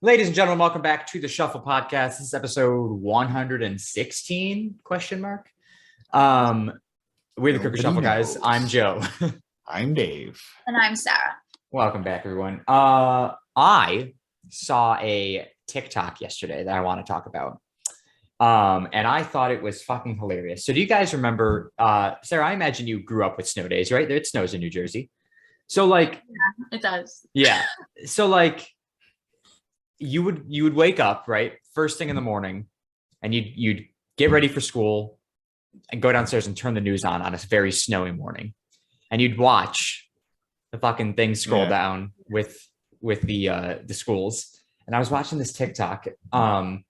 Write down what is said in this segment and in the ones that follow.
Ladies and gentlemen, welcome back to the Shuffle Podcast. This is episode 116, question mark. We're the Cooker Shuffle guys. I'm Joe. I'm Dave. And I'm Sarah. Welcome back, everyone. I saw a TikTok yesterday that I want to talk about. And I thought it was fucking hilarious. So do you guys remember, Sarah, I imagine you grew up with snow days, right? It snows in New Jersey. So like, yeah, it does. Yeah. So like, you would wake up, right, first thing in the morning, and you'd get ready for school and go downstairs and turn the news on a very snowy morning, and you'd watch the fucking thing scroll down with the schools. And I was watching this TikTok, and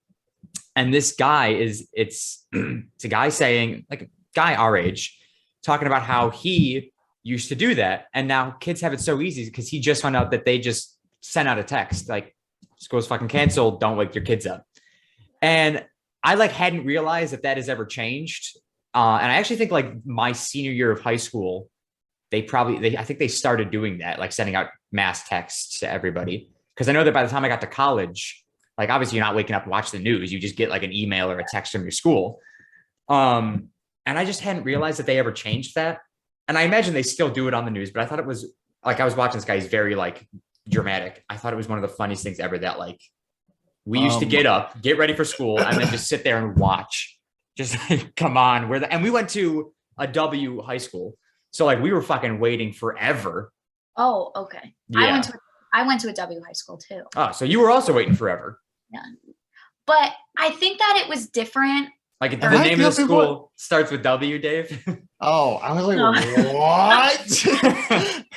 this guy it's a guy saying, like a guy our age, talking about how he used to do that, and now kids have it so easy because he just found out that they just sent out a text like, school's fucking canceled, don't wake your kids up. And I hadn't realized that has ever changed. And I actually think like my senior year of high school, I think they started doing that, like sending out mass texts to everybody. Because I know that by the time I got to college, like obviously you're not waking up and watch the news. You just get like an email or a text from your school. And I just hadn't realized that they ever changed that. And I imagine they still do it on the news, but I thought it was like, I was watching this guy, he's very like dramatic. I thought it was one of the funniest things ever that like we used to get up, get ready for school, and then just sit there and watch. Just like, come on, and we went to a W high school, so like we were fucking waiting forever. Oh, okay. Yeah. I went to a W high school too. Oh, so you were also waiting forever. Yeah, but I think that it was different. Like the name of the school starts with W, Dave. Oh, I was like, what?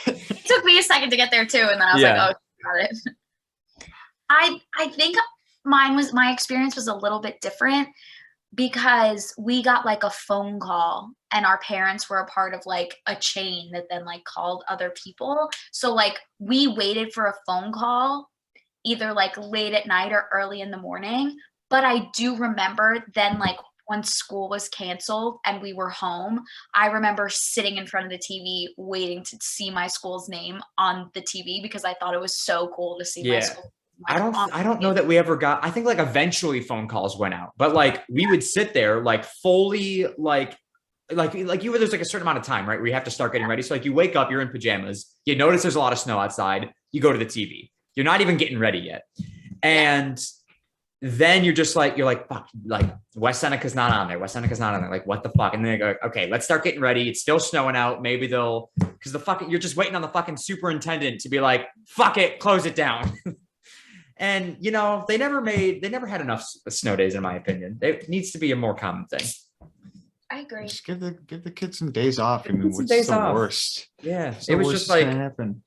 It took me a second to get there too, and then I was like, oh, got it. I think my experience was a little bit different because we got like a phone call, and our parents were a part of like a chain that then like called other people. So like we waited for a phone call either like late at night or early in the morning. But I do remember then like when school was canceled and we were home, I remember sitting in front of the TV waiting to see my school's name on the TV because I thought it was so cool to see my school. Like, I don't know that we ever got, I think like eventually phone calls went out, but like we would sit there like fully like there's like a certain amount of time, right? Where you have to start getting ready. So like you wake up, you're in pajamas, you notice there's a lot of snow outside, you go to the TV, you're not even getting ready yet. And then you're like, fuck, like West Seneca's not on there. West Seneca's not on there. Like, what the fuck? And then they go, okay, let's start getting ready. It's still snowing out. Maybe because you're just waiting on the fucking superintendent to be like, fuck it, close it down. And you know, they never had enough snow days, in my opinion. It needs to be a more common thing. I agree. Just give the kids some days off. I mean, what's the worst? Yeah, it was just like, happen.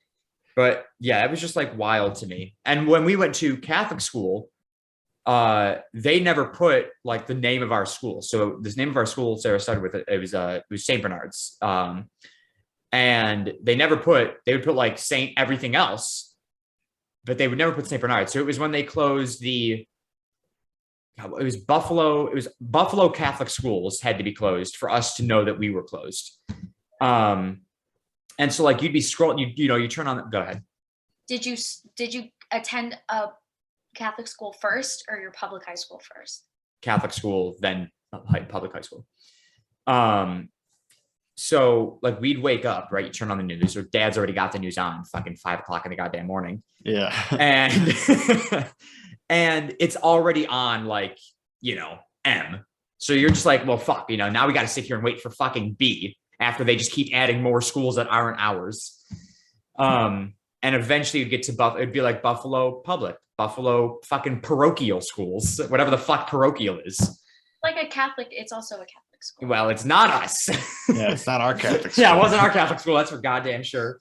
But yeah, it was just like wild to me. And when we went to Catholic school, they never put like the name of our school. So this name of our school, Sarah started with it was St. Bernard's. And they would put like Saint everything else, but they would never put St. Bernard. So it was when they closed it was Buffalo Catholic schools had to be closed for us to know that we were closed. And so like you'd be scrolling, you turn on, go ahead. Did you attend a Catholic school first or your public high school first? Catholic school, then public high school. So like we'd wake up, right? You turn on the news, or dad's already got the news on fucking 5:00 in the goddamn morning. Yeah. And and it's already on like, M. So you're just like, well, fuck, now we got to sit here and wait for fucking B after they just keep adding more schools that aren't ours. And eventually you'd get to it'd be like Buffalo Public, Buffalo fucking parochial schools, whatever the fuck parochial is. Like a Catholic, it's also a Catholic school. Well, it's not us. Yeah, it's not our Catholic school. Yeah, it wasn't our Catholic school. That's for goddamn sure.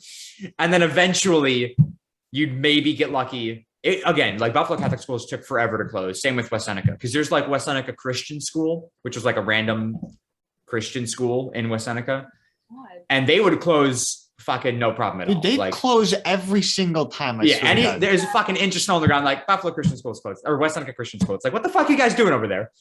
And then eventually you'd maybe get lucky. Again, like Buffalo Catholic schools took forever to close. Same with West Seneca, because there's like West Seneca Christian School, which was like a random Christian school in West Seneca. God. And they would close fucking no problem at all. They close every single time. There's a fucking inch of snow on the ground, like Buffalo Christian School is closed, or West Seneca Christian School. It's like, what the fuck are you guys doing over there?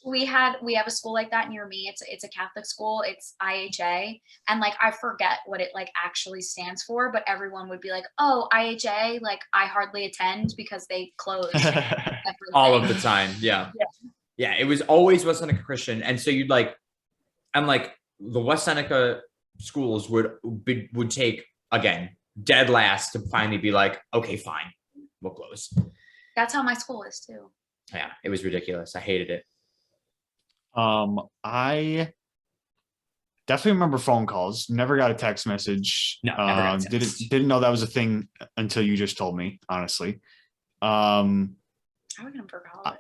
we have a school like that near me. It's a Catholic school. It's IHA, and like I forget what it like actually stands for, but everyone would be like, "Oh, IHA, like I hardly attend because they closed all of the time." Yeah. It was always West Seneca Christian, and so you'd like, I'm like the West Seneca schools would take again dead last to finally be like, okay, fine, we'll close. That's how my school is too. Yeah, it was ridiculous. I hated it. I definitely remember phone calls. Never got a text message. No, never got a text. Didn't know that was a thing until you just told me, honestly. I would them for college.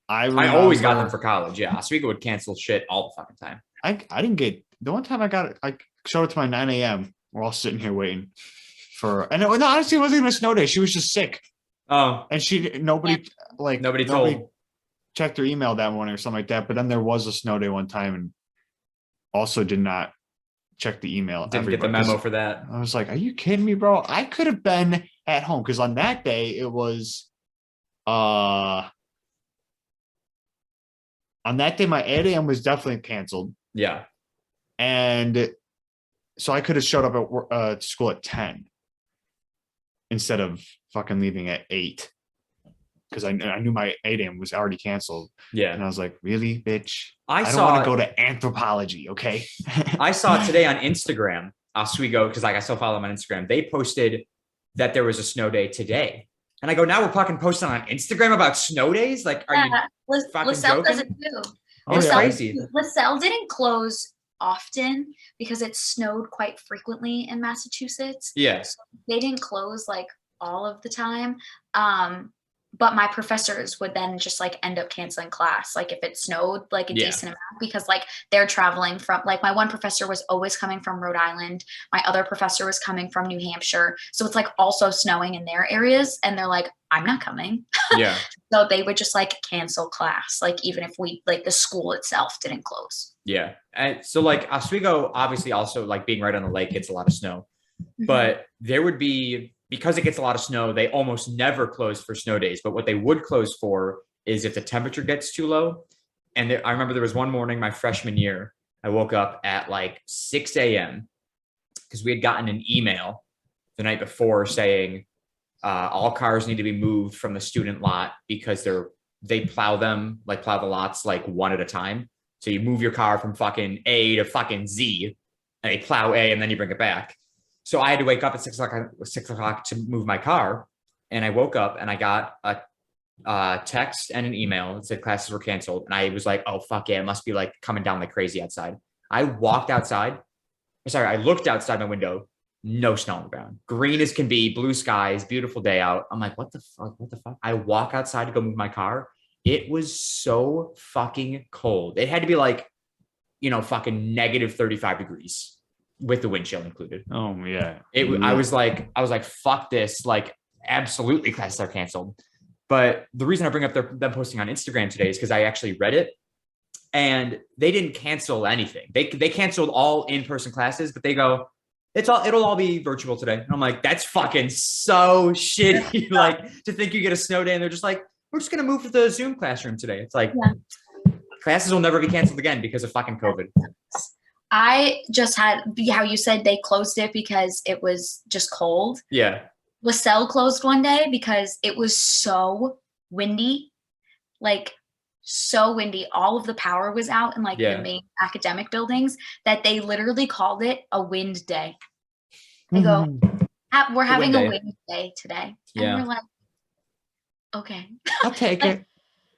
I always got them for college. Yeah, Oswego would cancel shit all the fucking time. I didn't get the one time I got it. I showed up to my 9 a.m. We're all sitting here waiting for, and honestly, it wasn't even a snow day. She was just sick. Oh, and nobody told. Checked her email that morning or something like that. But then there was a snow day one time, and also did not check the email. Didn't get the memo for that. I was like, "Are you kidding me, bro? I could have been at home because on that day it was, on that day my 8 a.m. was definitely canceled. Yeah, and so I could have showed up at school at 10 instead of fucking leaving at 8. Because I knew my 8 a.m. was already canceled. Yeah. And I was like, really, bitch? I don't saw want to go to anthropology, okay? I saw it today on Instagram, Oswego, because like I still follow them on Instagram. They posted that there was a snow day today. And I go, now we're fucking posting on Instagram about snow days? Like, are you fucking LaSalle joking? does it too. It's crazy. LaSalle didn't close often because it snowed quite frequently in Massachusetts. Yes. So they didn't close like all of the time. But my professors would then just like end up canceling class, like if it snowed like a decent amount, because like they're traveling from, like my one professor was always coming from Rhode Island. My other professor was coming from New Hampshire. So it's like also snowing in their areas. And they're like, I'm not coming. Yeah. So they would just like cancel class, like even if we, like the school itself didn't close. Yeah. And so like Oswego, obviously also like being right on the lake, gets a lot of snow, but there would be, because it gets a lot of snow, they almost never close for snow days. But what they would close for is if the temperature gets too low. And I remember there was one morning, my freshman year, I woke up at like 6 a.m. because we had gotten an email the night before saying all cars need to be moved from the student lot because they plow the lots like one at a time. So you move your car from fucking A to fucking Z, and they plow A and then you bring it back. So I had to wake up at 6 o'clock to move my car. And I woke up and I got a text and an email that said classes were canceled. And I was like, oh, fuck yeah, it must be like coming down like crazy outside. I looked outside my window, no snow on the ground. Green as can be, blue skies, beautiful day out. I'm like, what the fuck? I walk outside to go move my car. It was so fucking cold. It had to be like, fucking negative 35 degrees. With the wind chill included. Oh yeah. I was like, fuck this. Like, absolutely classes are canceled. But the reason I bring up them posting on Instagram today is because I actually read it, and they didn't cancel anything. They canceled all in-person classes, but they go, it'll all be virtual today. And I'm like, that's fucking so shitty. Like, to think you get a snow day and they're just like, we're just gonna move to the Zoom classroom today. It's like, classes will never be canceled again because of fucking COVID. I just had how you said they closed it because it was just cold. Yeah. LaSalle closed one day because it was so windy, like so windy. All of the power was out in like the main academic buildings that they literally called it a wind day. They go, we're having a wind day today. And we're like, okay. I'll take like, it.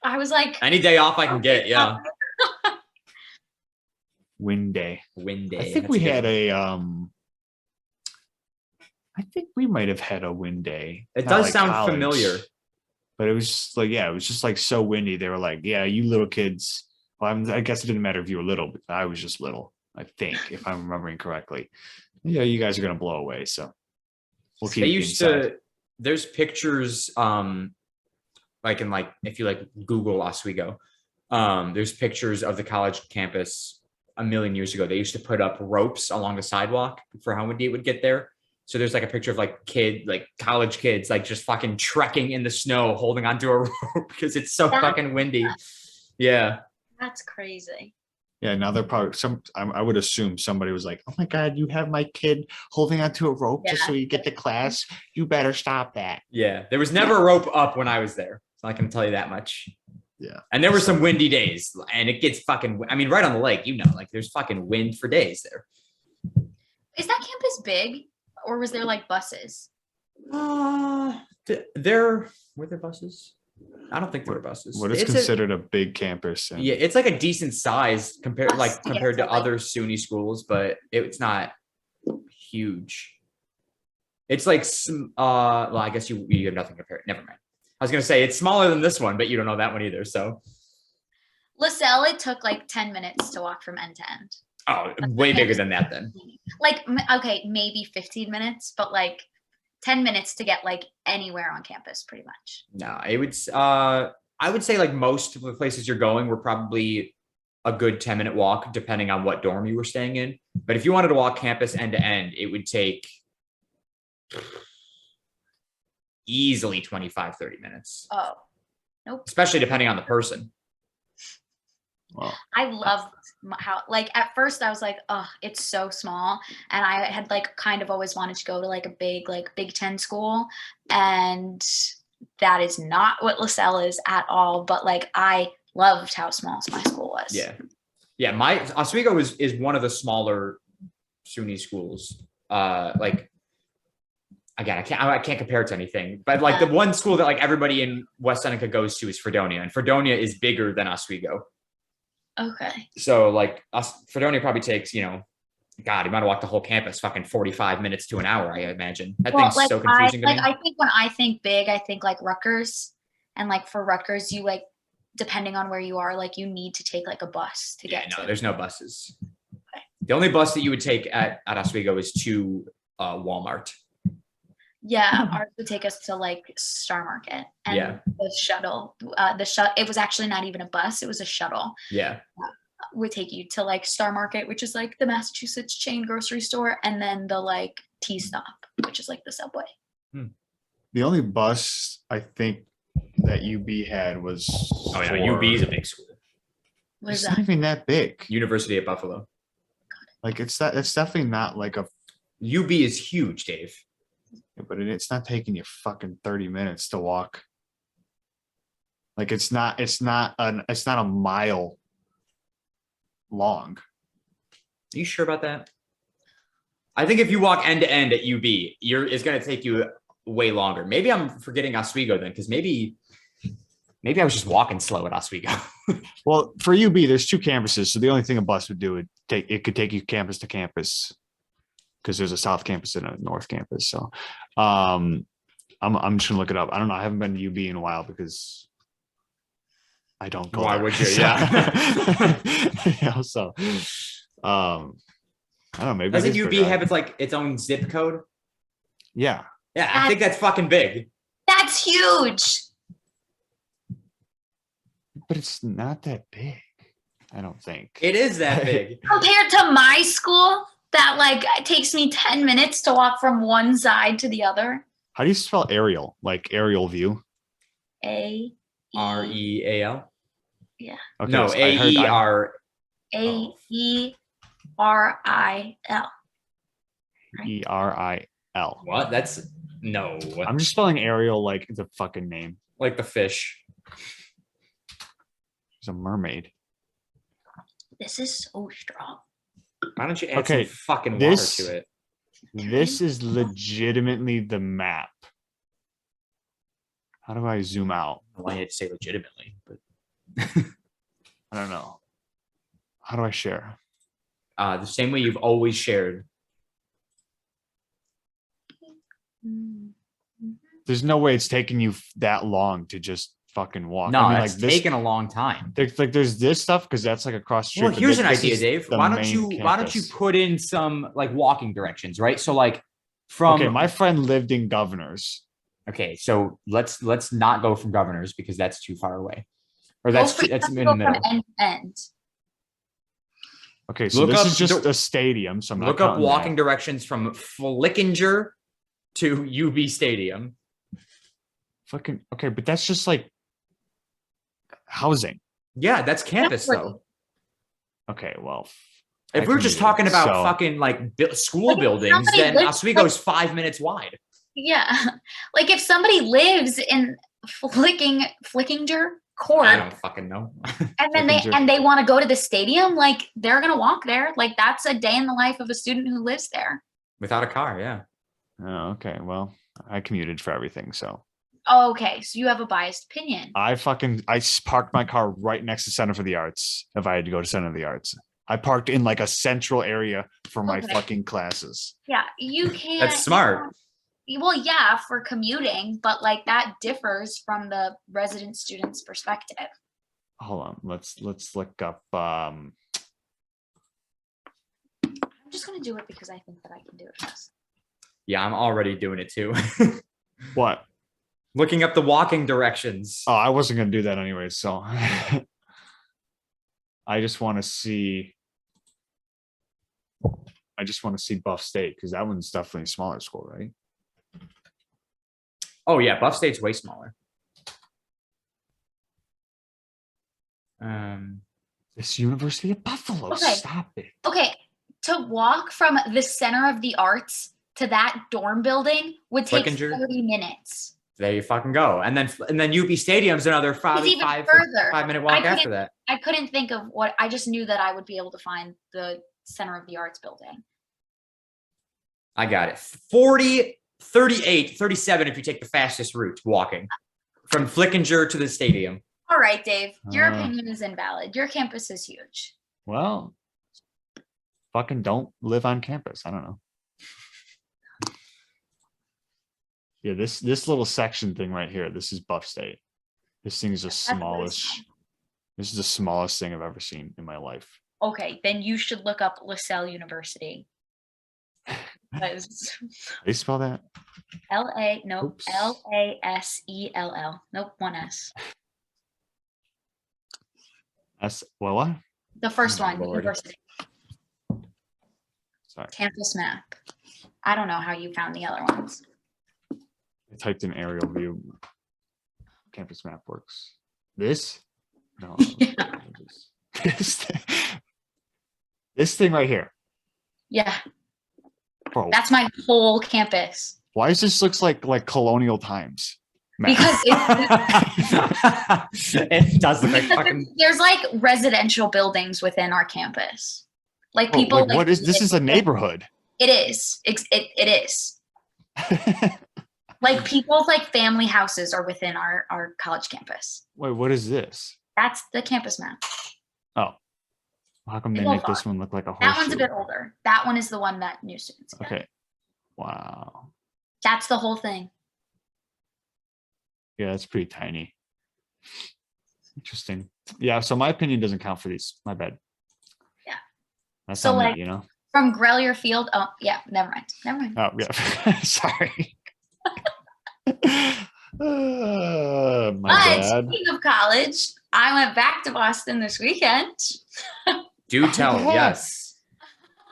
I was like, any day off I can get. Yeah. Wind day. I think we had I think we might have had a wind day. It does sound familiar. But it was just like, it was just like so windy. They were like, yeah, you little kids. Well, I guess it didn't matter if you were little, but I was just little, I think, if I'm remembering correctly. Yeah, you guys are going to blow away. So we'll keep there's pictures, like in like, if you like Google Oswego, there's pictures of the college campus a million years ago. They used to put up ropes along the sidewalk for how windy it would get there. So there's like a picture of like college kids, like just fucking trekking in the snow, holding onto a rope because it's so fucking windy. Yeah. That's crazy. Yeah, now they're probably I would assume somebody was like, "Oh my God, you have my kid holding onto a rope just so you get to class. You better stop that." Yeah, there was never a rope up when I was there. So I can tell you that much. Yeah. And there were some windy days, and it gets fucking. I mean, right on the lake, like there's fucking wind for days there. Is that campus big, or was there like buses? Were there buses? I don't think there were buses. What is It's considered a big campus? yeah, it's like a decent size compared Us, yeah, compared to so, like- other SUNY schools, but it's not huge. It's like some well, I guess you have nothing compared. Never mind. I was gonna say it's smaller than this one, but you don't know that one either. So LaSalle, it took like 10 minutes to walk from end to end. oh, way bigger than that then. Like, okay, maybe 15 minutes, but like 10 minutes to get like anywhere on campus, pretty much. No, it would I would say like most of the places you're going were probably a good 10-minute walk, depending on what dorm you were staying in. But if you wanted to walk campus end to end, it would take easily 25, 30 minutes, Oh, nope. especially depending on the person. Well, I loved how, like, at first I was like, oh, it's so small. And I had like kind of always wanted to go to like a big, like Big Ten school. And that is not what LaSalle is at all. But like, I loved how small my school was. Yeah. Yeah. My Oswego is one of the smaller SUNY schools. Like, again, I can't compare it to anything, but like the one school that like everybody in West Seneca goes to is Fredonia, and Fredonia is bigger than Oswego. Okay. So like Fredonia probably takes, God, you might have walked the whole campus, fucking 45 minutes to an hour, I imagine. That thing's like, so confusing to me. I think when I think big, I think like Rutgers. And like for Rutgers, you like, depending on where you are, like you need to take like a bus to Yeah, get no, to. there's no buses. The only bus that you would take at Oswego is to Walmart. Yeah, ours would take us to like Star Market and Yeah. the shuttle. It was actually not even a bus; it was a shuttle. Yeah. Would take you to like Star Market, which is like the Massachusetts chain grocery store, and then the like T stop, which is like the subway. the only bus I think that UB had was. Oh yeah, UB is a big school. What is It's not that? even that big. University of Buffalo. Like it's definitely not like a. UB is huge, Dave. But it's not taking you fucking 30 minutes to walk. Like it's not a mile long. Are you sure about that? I think if you walk end to end at UB, it's going to take you way longer. Maybe I'm forgetting Oswego then, because maybe I was just walking slow at Oswego. Well, for UB, there's two campuses, so the only thing a bus would do could take you campus to campus, because there's a south campus and a north campus. So, I'm just gonna look it up. I don't know. I haven't been to UB in a while because I don't go. Why there. would you? So- Yeah. So, I don't know. Maybe Doesn't it is UB pretty have hard. its own zip code? Yeah. Yeah, I think that's fucking big. That's huge. But it's not that big. I don't think. It is that big. Compared to my school, that like it takes me 10 minutes to walk from one side to the other. How do you spell aerial? Like aerial view? A REAL? Okay, No, so I heard- AER. A E R I L. ERIL. What? That's no. I'm just spelling aerial like it's a fucking name. Like the fish. It's a mermaid. This is so strong. Why don't you add Okay, some fucking this- water to it? This is legitimately the map. How do I zoom out? Why you had to say legitimately, but I don't know. How do I share? the same way you've always shared. There's no way it's taking you that long to just fucking walk. No, I mean, it's like this, taken a long time. there's this stuff because that's like across the street. Well, but here's an this idea, is Dave. the Why don't main you campus. put in some like walking directions, right? So like from Okay, my friend lived in Governors. okay, so let's not go from Governors because that's too far away, or that's Go in the from middle. end to end. Okay, so Look this up is just the- a stadium. So I'm not Look up counting that. walking directions from Flickinger to UB Stadium. Fucking okay, but that's just like housing. Yeah, that's campus Definitely. though. Okay, well, If I we were just commuted, talking about so- fucking like school Like, if buildings, somebody then lives, Oswego's 5 minutes wide. yeah, like if somebody lives in Flickinger Court, I don't fucking know. and then Flickinger. they want to go to the stadium, like they're gonna walk there. Like that's a day in the life of a student who lives there. Without a car, yeah. Oh, okay. Well, I commuted for everything, so Okay, so you have a biased opinion. I parked my car right next to Center for the Arts if I had to go to Center for the Arts. I parked in like a central area for my Okay. fucking classes. Yeah, you can't. That's smart. Well, yeah, for commuting, but like that differs from the resident student's perspective. Hold on, let's look up. I'm just gonna do it because I think that I can do it best. Yeah, I'm already doing it too. What? Looking up the walking directions. Oh, I wasn't gonna do that anyway, so I just want to see. I just want to see Buff State because that one's definitely a smaller school, right? Oh yeah, Buff State's way smaller. This University of Buffalo. Okay. Stop it. Okay, to walk from the center of the arts to that dorm building would take Flickinger? 30 minutes. There you fucking go. And then UB Stadium's another probably even five further. 5 minute walk I after couldn't- that. I couldn't think of what, I just knew that I would be able to find the center of the arts building. I got it. 40, 38, 37 if you take the fastest route walking from Flickinger to the stadium. All right, Dave, your Uh. opinion is invalid. Your campus is huge. Well, fucking don't live on campus. I don't know. Yeah, this little section thing right here. This is Buff State. This thing is the That's really smallest. small. This is the smallest thing I've ever seen in my life. Okay, then you should look up LaSalle University. Because How do you spell that? Nope, Oops. LASELL. Nope, one S. Well, what? The first Oh my one, Lord. university. Sorry, Campus map. I don't know how you found the other ones. I typed in aerial view. Campus map works. This? No. Yeah. This thing. This thing right here. Yeah, Bro, that's my whole campus. why does this looks like colonial times? map? Because It does look like fucking. there's like residential buildings within our campus. Like Oh, people. like, what is this? Is a neighborhood. It is. It is. Like people's like family houses are within our college campus. Wait, what is this? That's the campus map. Oh, how come they Both make this are. one look like a That one's a horseshoe? bit older. That one is the one that new students get. Okay. Wow. That's the whole thing. Yeah, that's pretty tiny. Interesting. Yeah, so my opinion doesn't count for these. My bad. Yeah. That's So, on like- me, you know? From Grelier Field. Oh, yeah. Never mind. Never mind. Oh, yeah. Sorry. My But bad. speaking of college, I went back to Boston this weekend. Do tell. Yeah. Yes.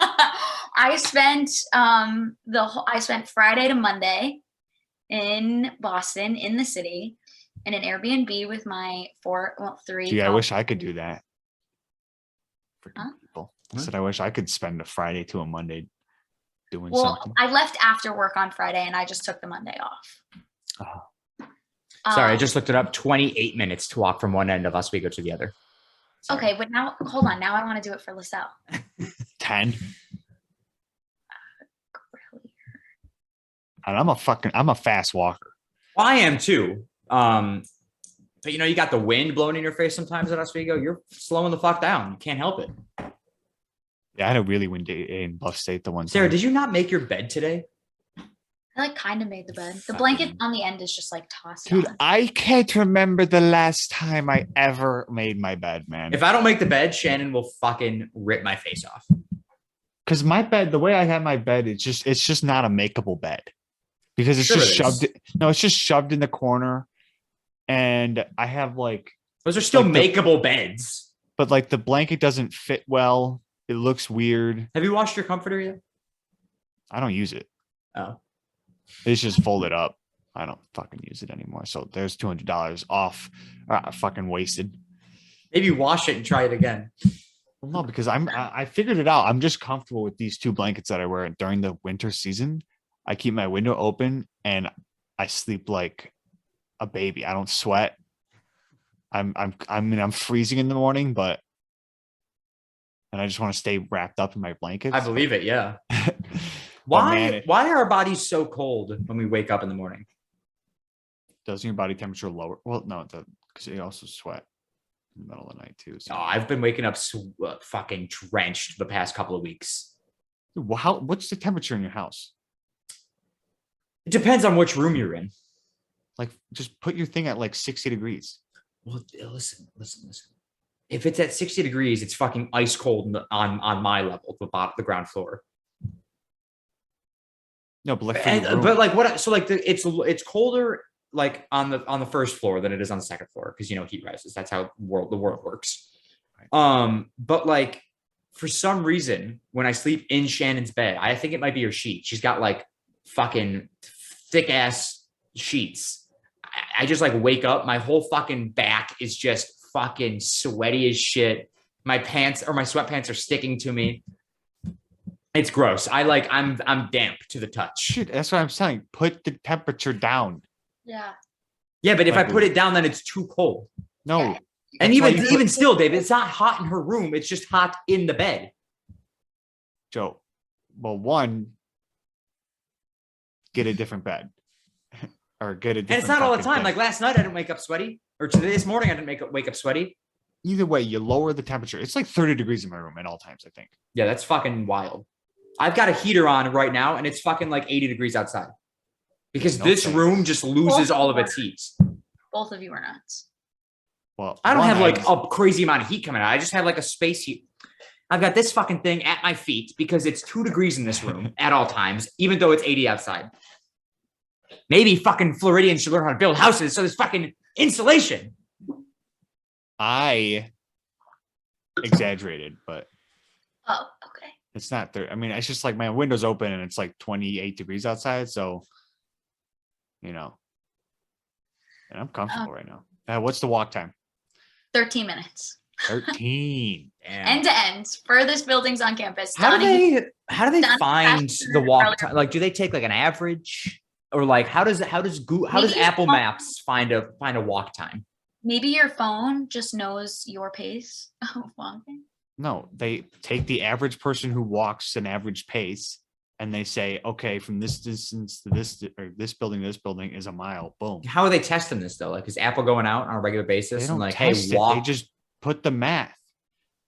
I spent I spent Friday to Monday in Boston in the city in an Airbnb with my three. Gee, I college- wish I could do that. Freaking Huh? people. I What? said I wish I could spend a Friday to a Monday doing Well, something. I left after work on Friday and I just took the Monday off. Oh. Sorry, I Um, just looked it up. 28 minutes to walk from one end of Oswego to the other. Sorry. Okay, but now hold on. Now I want to do it for LaSalle. 10. And I'm a fast walker. Well, I am too. But you got the wind blowing in your face sometimes at Oswego. You're slowing the fuck down. You can't help it. Yeah, I had a really windy day in Buff State the one time. Sarah, did you not make your bed today? I like kind of made the bed. The Fucking- blanket on the end is just like tossed Dude, on. I can't remember the last time I ever made my bed, man. If I don't make the bed, Shannon will fucking rip my face off. Because my bed, the way I have my bed, it's just not a makeable bed. Because it's Sure just it shoved. is. No, it's just shoved in the corner. And I have Those are still Like the- makeable beds. but like the blanket doesn't fit well. It looks weird. Have you washed your comforter yet? I don't use it. Oh. It's just folded up. I don't fucking use it anymore. So there's $200 off. Fucking wasted. Maybe wash it and try it again. Well, no, because I figured it out. I'm just comfortable with these 2 blankets that I wear during the winter season. I keep my window open and I sleep like a baby. I don't sweat. I'm freezing in the morning, but and I just want to stay wrapped up in my blankets. I believe it. Yeah. But Why? man, Why are our bodies so cold when we wake up in the morning? doesn't your body temperature lower? Well, no, because you also sweat in the middle of the night too. So. Oh, I've been waking up fucking drenched the past couple of weeks. What's the temperature in your house? It depends on which room you're in. Like, just put your thing at like 60 degrees. Well, listen. If it's at 60 degrees, it's fucking ice cold on my level, the ground floor. No, but like, for your room. But like what? So like it's colder like on the first floor than it is on the second floor because heat rises. That's how the world works. Right. But like for some reason when I sleep in Shannon's bed, I think it might be her sheet. She's got like fucking thick ass sheets. I just like wake up, my whole fucking back is just fucking sweaty as shit. My pants or my sweatpants are sticking to me. It's gross. I'm damp to the touch. Shit, that's what I'm saying. Put the temperature down. Yeah. Yeah, but if I Like, put it down, then it's too cold. No. Yeah. And That's why even you put- still, David, it's not hot in her room. It's just hot in the bed. Joe, well, one, get a different bed. Or get a different And it's not all the fucking time. thing. Like last night, I didn't wake up sweaty. Or this morning, I didn't wake up sweaty. Either way, you lower the temperature. It's like 30 degrees in my room at all times, I think. Yeah, that's fucking wild. I've got a heater on right now, and it's fucking like 80 degrees outside. Because No this thanks. room just loses all of its heat. Both of you are nuts. Well, I don't one, have like a crazy amount of heat coming out. I just have like a space heat. I've got this fucking thing at my feet because it's 2 degrees in this room at all times, even though it's 80 outside. Maybe fucking Floridians should learn how to build houses so there's fucking insulation. I exaggerated, but Oh, okay. it's not 30. I mean, it's just like my window's open and it's like 28 degrees outside. So, and I'm comfortable right now. What's the walk time? 13 minutes. 13. End to end. Furthest buildings on campus. How do Donahue- they Donahue find Pasture the walk earlier. time? Like, do they take like an average, or like how does Maybe Apple some- Maps find a walk time? Maybe your phone just knows your pace of walking. No, they take the average person who walks an average pace and they say, okay, from this distance to this building to this building is a mile. Boom. How are they testing this though? Like, is Apple going out on a regular They basis and don't like, hey, test it. walk? They just put the math.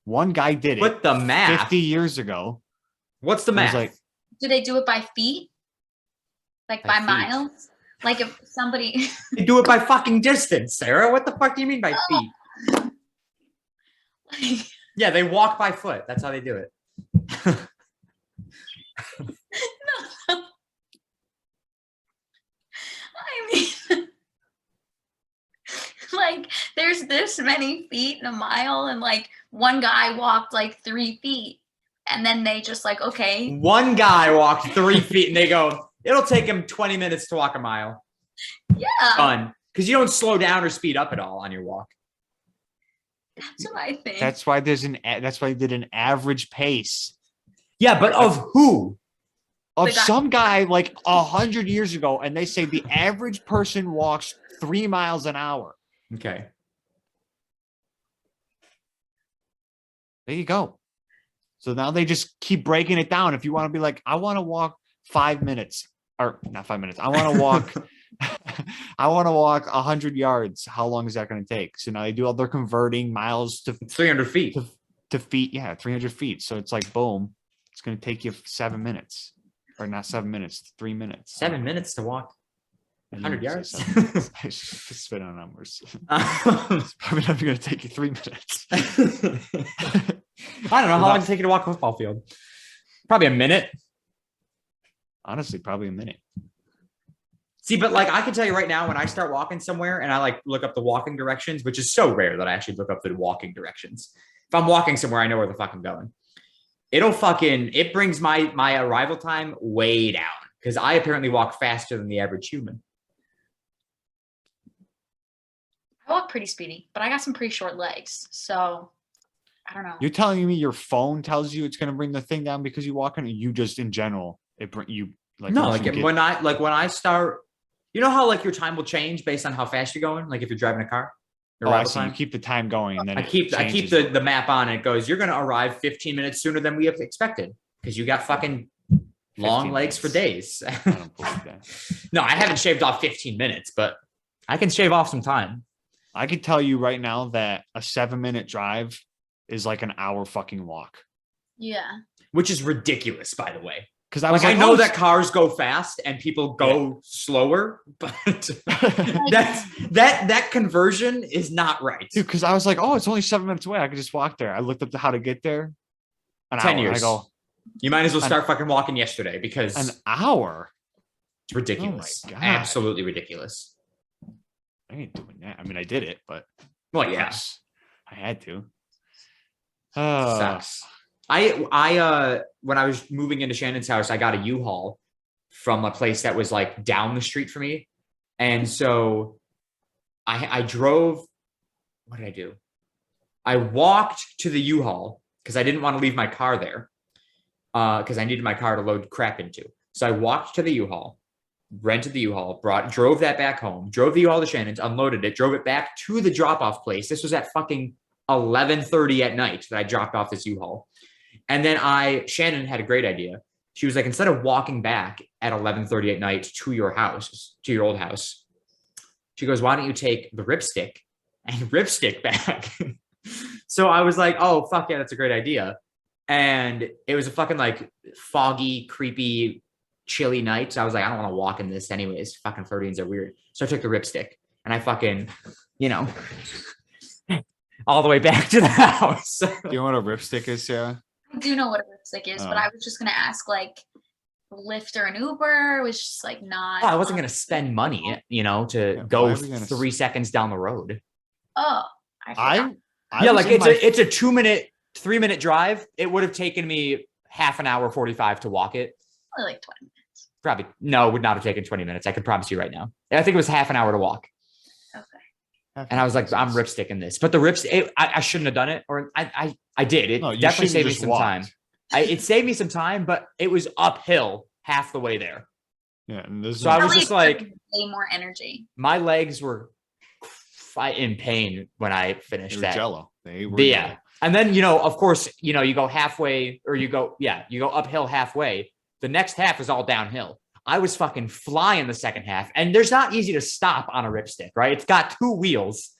One guy did it Put the math. 50 years ago. What's the It was math? like, Do they do it by feet? Like By by feet. miles? Like if somebody They do it by fucking distance, Sarah. What the fuck do you mean by feet? like, Yeah, they walk by foot. That's how they do it. I mean like there's this many feet in a mile and like one guy walked like 3 feet and then they just like, okay, One guy walked 3 feet and they go, it'll take him 20 minutes to walk a mile. yeah, Done. Because you don't slow down or speed up at all on your walk. that's what I think. that's why that's why they did an average pace Yeah, but of who? of The guy- some guy like 100 years ago. And they say the average person walks 3 miles an hour. Okay. There you go. So now they just keep breaking it down. If you want to be like, I want to walk 5 minutes or not 5 minutes. I want to walk. I want to walk 100 yards. How long is that going to take? So now they're converting miles to 300 feet. feet. Yeah. 300 feet. So it's like, boom, it's going to take you 7 minutes or not 7 minutes, 3 minutes. 7 minutes to walk I knew 100 you yards. said 7 minutes. I should spit on numbers. It's probably not going to take you 3 minutes. I don't know how long does it take you to walk a football field. Probably a minute. Honestly, probably a minute. See, but like I can tell you right now, when I start walking somewhere and I like look up the walking directions, which is so rare that I actually look up the walking directions. If I'm walking somewhere, I know where the fuck I'm going. It brings my arrival time way down because I apparently walk faster than the average human. I walk pretty speedy, but I got some pretty short legs, so I don't know. You're telling me your phone tells you it's gonna bring the thing down because you walk in, or you just in general you like No, once like you get- when I start, you know how like your time will change based on how fast you're going. Like if you're driving a car, your oh, I arrival see. You time. keep the time going, and then I it keep changes the map on and it goes, you're gonna arrive 15 minutes sooner than we have expected because you got fucking long 15 legs for minutes. days. I don't believe that. No, I haven't shaved off 15 minutes, but I can shave off some time. I could tell you right now that a 7-minute drive is like an hour fucking walk. Yeah. Which is ridiculous, by the way. Because I was I like, know oh, that cars go fast and people go slower, but that conversion is not right. dude, because I was like, oh, it's only 7 minutes away. I could just walk there. I looked up to how to get there. An 10 hour. years. I go, You might as well start fucking walking yesterday because an hour? it's ridiculous. God. Absolutely ridiculous. I ain't doing that. I mean, I did it, but Well, of yeah, course, I had to. sucks. I when I was moving into Shannon's house, I got a U-Haul from a place that was like down the street from me. And so I drove, what did I do? I walked to the U-Haul because I didn't want to leave my car there because I needed my car to load crap into. So I walked to the U-Haul, rented the U-Haul, drove that back home, drove the U-Haul to Shannon's, unloaded it, drove it back to the drop-off place. This was at fucking 11:30 at night that I dropped off this U-Haul. And then Shannon had a great idea. She was like, instead of walking back at 11:30 at night to your house, to your old house, she goes, why don't you take the ripstick and ripstick back? So I was like, oh, fuck yeah, that's a great idea. And it was a fucking like foggy, creepy, chilly night. So I was like, I don't want to walk in this anyways. Fucking Floridians are weird. So I took the ripstick and I fucking, all the way back to the house. Do you know what a ripstick is, Sarah? I do know what a lipstick is, but Oh. I was just gonna ask like Lyft or an Uber. It was just like not. Oh, I wasn't going to spend money, to Yeah, go why are we gonna 3 seconds down the road. Oh, I forgot. Yeah, was like in my- it's a 3-minute drive. It would have taken me half an hour, 45 to walk it. Only like 20 minutes. Probably no, it would not have taken 20 minutes. I can promise you right now. I think it was half an hour to walk. Okay. And I was like, I'm ripsticking this. But the I shouldn't have done it. Or I did. It No, you definitely shouldn't saved me just some walked. time. It saved me some time, but it was uphill half the way there. Yeah, and this is So I was Probably just like, way more energy. my legs were in pain when I they finished were that. jello. They were But yeah. jello. And then, of course, you go halfway or you go uphill halfway. The next half is all downhill. I was fucking flying the second half. And there's not easy to stop on a ripstick, right? It's got 2 wheels.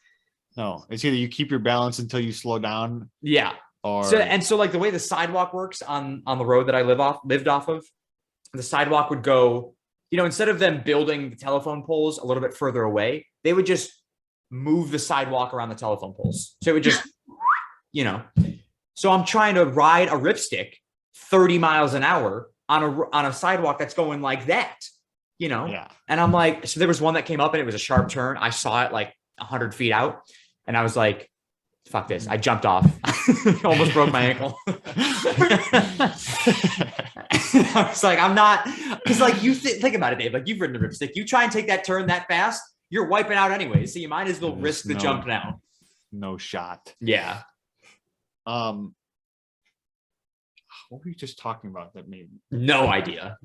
No, it's either you keep your balance until you slow down, Yeah. or So like the way the sidewalk works on the road that I lived off of, the sidewalk would go, instead of them building the telephone poles a little bit further away, they would just move the sidewalk around the telephone poles. So it would just, so I'm trying to ride a ripstick 30 miles an hour on a sidewalk that's going like that, yeah. And I'm like, so there was one that came up and it was a sharp turn. I saw it like 100 feet out and I was like, fuck this. I jumped off. Almost broke my ankle. I was like, I'm not, because like you think about it, Dave, like you've ridden a ripstick. You try and take that turn that fast, you're wiping out anyway. So you might as well There's risk the no- jump now. No shot. Yeah. What were you just talking about that made? No idea.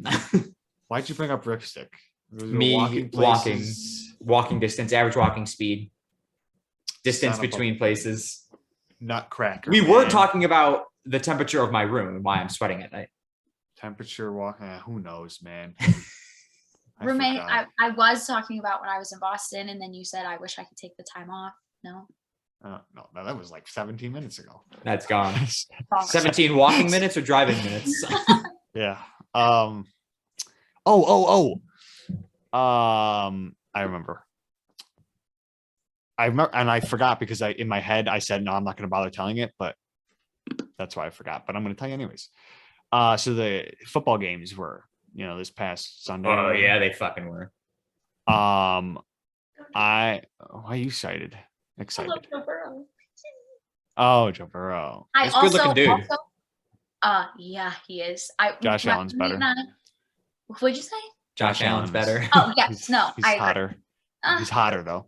Why'd you bring up ripstick? Was it Me walking walking. places? Walking distance, average walking speed, distance Son of a- between places. Nutcracker. We were man. talking about the temperature of my room and why I'm sweating at night. Temperature walk. Who knows, man? I Roommate, forgot. I was talking about when I was in Boston, and then you said I wish I could take the time off. No. No, that was like 17 minutes ago. That's gone. Wrong. 17 walking minutes or driving minutes? Yeah. I remember. And I forgot because in my head I said no, I'm not going to bother telling it, but that's why I forgot. But I'm going to tell you anyways. So the football games were, this past Sunday. Oh yeah, they fucking were. Why are you excited? I Excited. love Joe Burrow. Oh, Joe Burrow. I He's a good-looking dude. Yeah, he is. Josh Allen's better. What'd you say? Josh Allen's better. Oh yes, no, He's I agree. hotter. Uh, He's hotter though.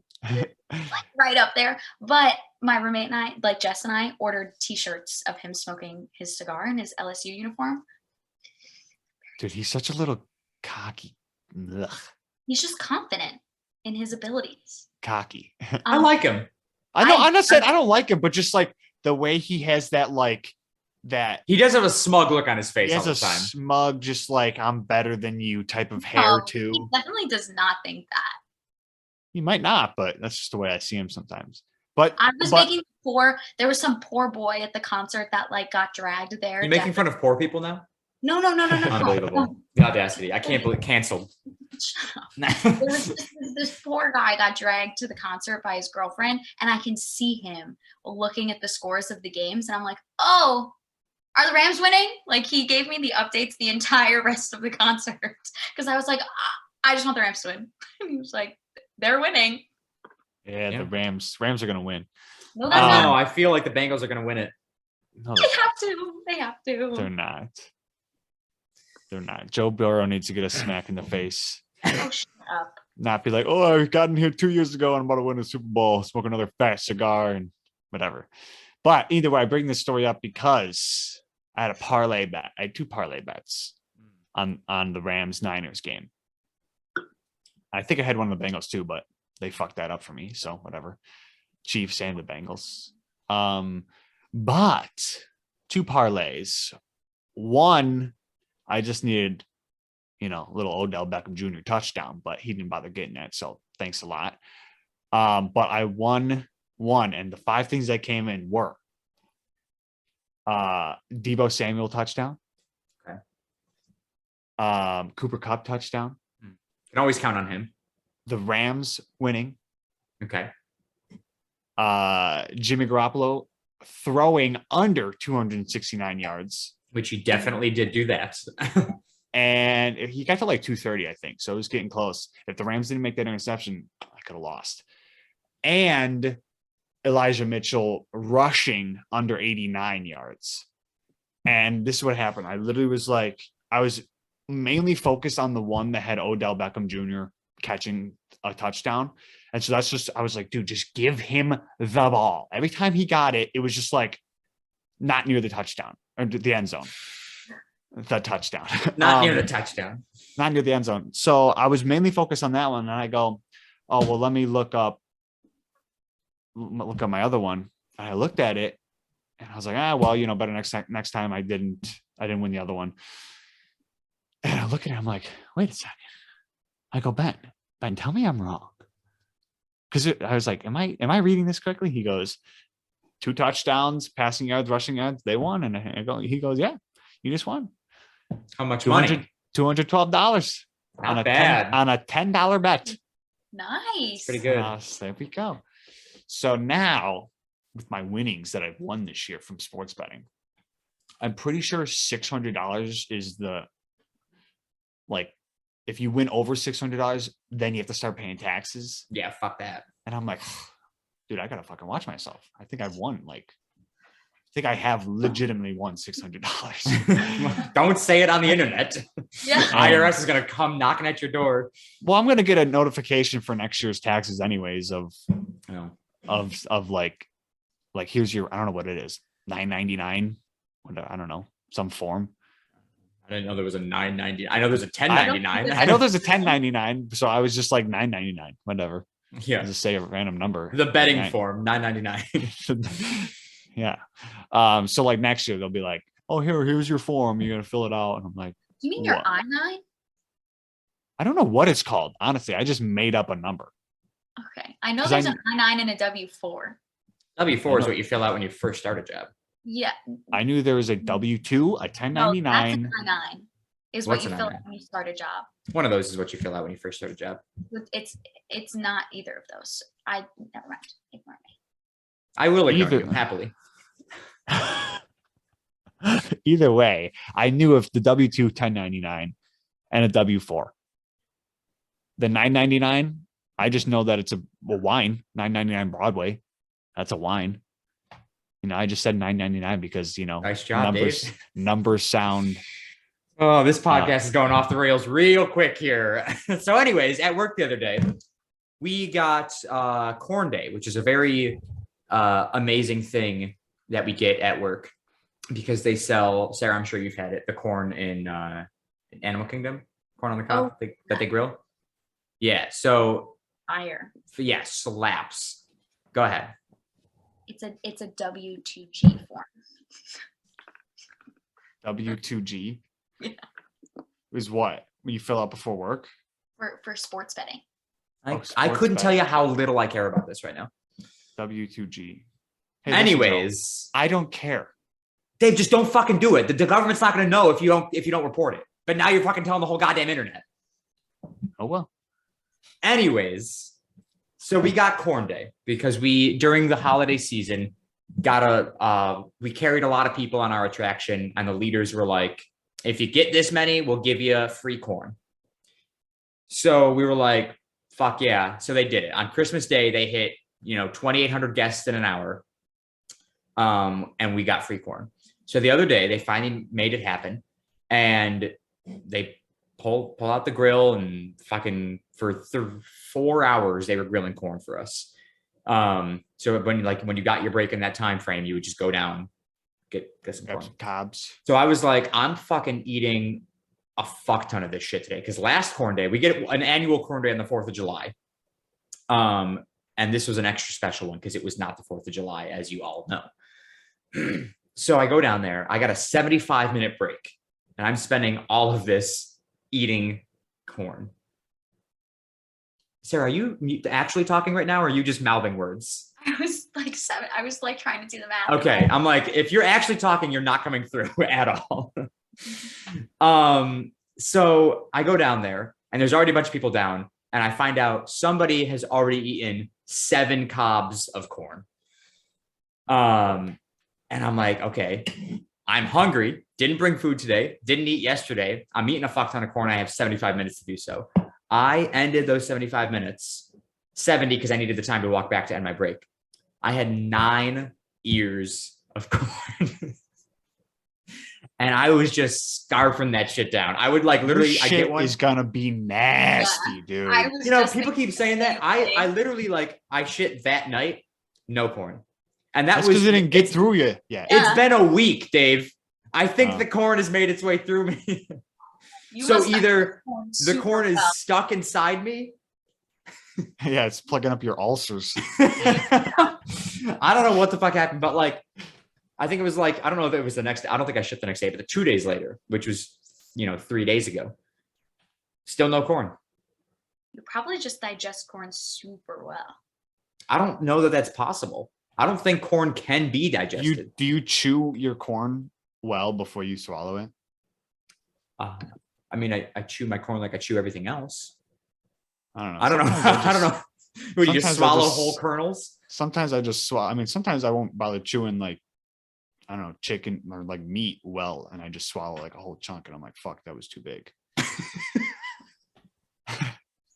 right up there. But my roommate and I, like Jess and I, ordered T-shirts of him smoking his cigar in his LSU uniform. Dude, he's such a little cocky. Ugh, He's just confident in his abilities. cocky. I like him. I know. I'm not saying I don't like him, but just like the way he has that, like that. He does have a smug look on his face He all has the a time. smug, just like I'm better than you type of hair No, too. He definitely does not think that. He might not, but that's just the way I see him sometimes. But I was but, making there was some poor boy at the concert that like got dragged there. You making fun of poor people now? No. Unbelievable. The audacity. I can't believe canceled. Shut up. There was this poor guy got dragged to the concert by his girlfriend, and I can see him looking at the scores of the games, and I'm like, oh, are the Rams winning? Like, he gave me the updates the entire rest of the concert because I was like, I just want the Rams to win. And he was like, they're winning. yeah, Yeah. the Rams are gonna win. No, they're Oh, not. I feel like the Bengals are going to win it. No, They have to. They have to. they're not. They're not. Joe Burrow needs to get a smack in the face. Oh, shut up. Not be like, oh, I got in here 2 years ago and I'm about to win a Super Bowl, smoke another fat cigar and whatever. But either way, I bring this story up because I had a parlay bet. I had 2 parlay bets on the Rams Niners game. I think I had one of the Bengals too, but they fucked that up for me. So whatever. Chiefs and the Bengals. But 2 parlays. One, I just needed, little Odell Beckham Jr. touchdown, but he didn't bother getting that. So thanks a lot. But I won one, and the 5 things that came in were Deebo Samuel touchdown. Okay. Cooper Kupp touchdown. Can always count on him. The Rams winning. Okay. Jimmy Garoppolo throwing under 269 yards. Which you definitely did do that. And he got to like 230, I think. So it was getting close. If the Rams didn't make that interception, I could have lost. And Elijah Mitchell rushing under 89 yards. And this is what happened. I literally was like, I was mainly focused on the one that had Odell Beckham Jr. catching a touchdown. And so that's just, I was like, dude, just give him the ball. Every time he got it, it was just like not near the touchdown or the end zone. The touchdown. Not near the touchdown. Not near the end zone. So I was mainly focused on that one. And I go, oh, well, let me look up my other one. And I looked at it and I was like, well, better next time I didn't win the other one. And I look at it, I'm like, wait a second. I go, Ben, tell me I'm wrong. Because I was like, am I reading this correctly? He goes, 2 touchdowns, passing yards, rushing yards, they won. And he goes, yeah, you just won. How much money? $212 Not bad. on a $10 bet. Nice. Pretty good. There we go. So now, with my winnings that I've won this year from sports betting, I'm pretty sure $600 is if you win over $600, then you have to start paying taxes. Yeah, fuck that. And I'm like, dude, I gotta fucking watch myself. I think I've won I think I have legitimately won $600. Don't say it on the internet. Yeah. IRS is gonna come knocking at your door. Well, I'm gonna get a notification for next year's taxes anyways of like here's your, I don't know what it is, $9.99. I don't know, some form. I didn't know there was a $9.90. I know there's a $10.99. I know there's a $10.99, so I was just like $9.99, whatever. Yeah. I'll just say a random number. The betting $9.99. form, $9.99. Yeah. So like next year they'll be like, oh, here's your form. You're gonna fill it out. And I'm like, You mean your What? I-9? I don't know what it's called. Honestly, I just made up a number. Okay. I know 'Cause there's I- an I-9 and a W-4. W4 is what you fill out when you first start a job. Yeah. I knew there was a W-2, a No, that's 1099. an I-9 is What's what you an fill I-9? out when you start a job. One of those is what you fill out when you first start a job. It's not either of those. Never mind. Ignore me. I will ignore Either- you happily. Either way, I knew of the W-2, 1099 and a W-4. The 999, I just know that it's a wine, 999 Broadway. That's a wine. I just said 999 because, Nice job, Dave. numbers sound. Oh, this podcast is going off the rails real quick here. So anyways, at work the other day, we got Corn Day, which is a very amazing thing that we get at work because they sell. Sarah, I'm sure you've had it. The corn in Animal Kingdom, corn on the cob that they grill. Yeah. So Fire. yeah, slaps. Go ahead. It's a W2G form. W2G Yeah. is what? When you fill out before work? For sports betting. I sports couldn't bet. tell you how little I care about this right now. W2G. Hey, listen, Joe, Anyways, I don't care. Dave, just don't fucking do it. The government's not going to know if you don't report it. But now you're fucking telling the whole goddamn internet. Oh well. Anyways, so we got Corn Day because we during the holiday season we carried a lot of people on our attraction, and the leaders were like, if you get this many, we'll give you free corn. So we were like, fuck yeah. So they did it. On Christmas Day, they hit, 2,800 guests in an hour. And we got free corn. So the other day, they finally made it happen. And they pull out the grill and fucking for 4 hours, they were grilling corn for us. So when you got your break in that time frame, you would just go down, get some Grab corn. some cobs. So I was like, I'm fucking eating a fuck ton of this shit today. Because last Corn Day, we get an annual Corn Day on the 4th of July. And this was an extra special one because it was not the 4th of July, as you all know. So I go down there. I got a 75-minute break. And I'm spending all of this eating corn. Sarah, are you actually talking right now, or are you just mouthing words? I was like 7. I was like trying to do the math. Okay, I'm like, if you're actually talking, you're not coming through at all. So I go down there, and there's already a bunch of people down, and I find out somebody has already eaten 7 cobs of corn. And I'm like, okay, I'm hungry. Didn't bring food today. Didn't eat yesterday. I'm eating a fuck ton of corn. I have 75 minutes to do so. I ended those 75 minutes, 70 because I needed the time to walk back to end my break. I had 9 ears of corn. And I was just scarfing that shit down. I would like literally, Your I shit get one. is gonna be nasty, dude. I was People just keep thinking saying the that. same I thing. literally I shit that night, no corn. And that That's was because it didn't get it's- through you yet. Yeah. It's been a week, Dave. I think Oh. the corn has made its way through me. You So must have either corn the super corn is well. stuck inside me. Yeah, it's plugging up your ulcers. I don't know what the fuck happened, but I think it was I don't know if it was the next day. I don't think I shipped the next day, but the 2 days later, which was 3 days ago, still no corn. You probably just digest corn super well. I don't know that that's possible. I don't think corn can be digested. Do you chew your corn well before you swallow it? I mean, I chew my corn like I chew everything else. I don't know. I don't know. Sometimes I don't know. Would you just sometimes I swallow just- whole kernels? Sometimes I just swallow. I mean, sometimes I won't bother chewing I don't know, chicken or meat well, and I just swallow a whole chunk, and I'm like, fuck, that was too big.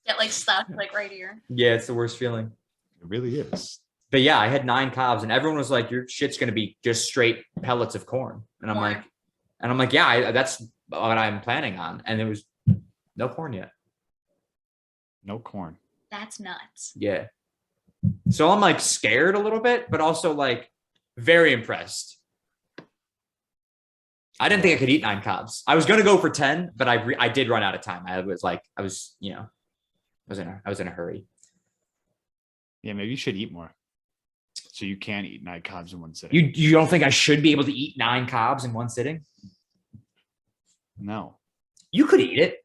Get stuck right here. Yeah, it's the worst feeling. It really is. But yeah, I had 9 cobs, and everyone was like, "Your shit's gonna be just straight pellets of corn." And I'm Corn. like, "Yeah, that's what I'm planning on." And there was no corn yet. No corn. That's nuts. Yeah. So I'm scared a little bit, but also very impressed. I didn't think I could eat 9 cobs. I was gonna go for 10, but I did run out of time. I was in a hurry. Yeah, maybe you should eat more, so you can eat 9 cobs in one sitting. You don't think I should be able to eat 9 cobs in one sitting? No, You could eat it.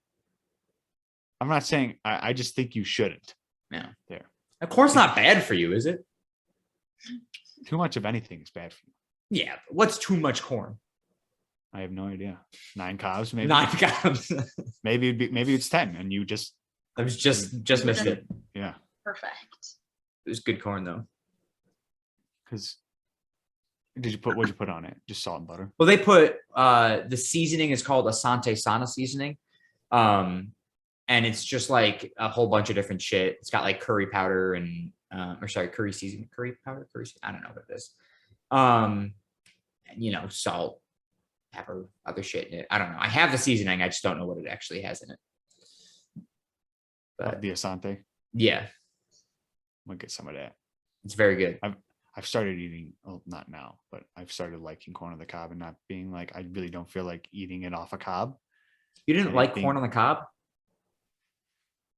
I'm not saying. I just think you shouldn't. Yeah. There. Of course, not bad for you, is it? Too much of anything is bad for you. Yeah. But what's too much corn? I have no idea. 9 cobs, maybe. 9 cobs. Maybe it's 10, and you just I was just missed it. yeah. Perfect. It was good corn though. Because what'd you put on it? Just salt and butter. Well, they put the seasoning is called Asante Sana seasoning. And it's just a whole bunch of different shit. It's got curry powder and curry seasoning, curry powder, I don't know what it is. And salt, pepper, other shit in it. I don't know. I have the seasoning, I just don't know what it actually has in it. But The Asante. yeah. gonna get some of that. It's very good. I've started eating, well, not now, but I've started liking corn on the cob and not being like, I really don't feel like eating it off a cob. You didn't I like think- corn on the cob?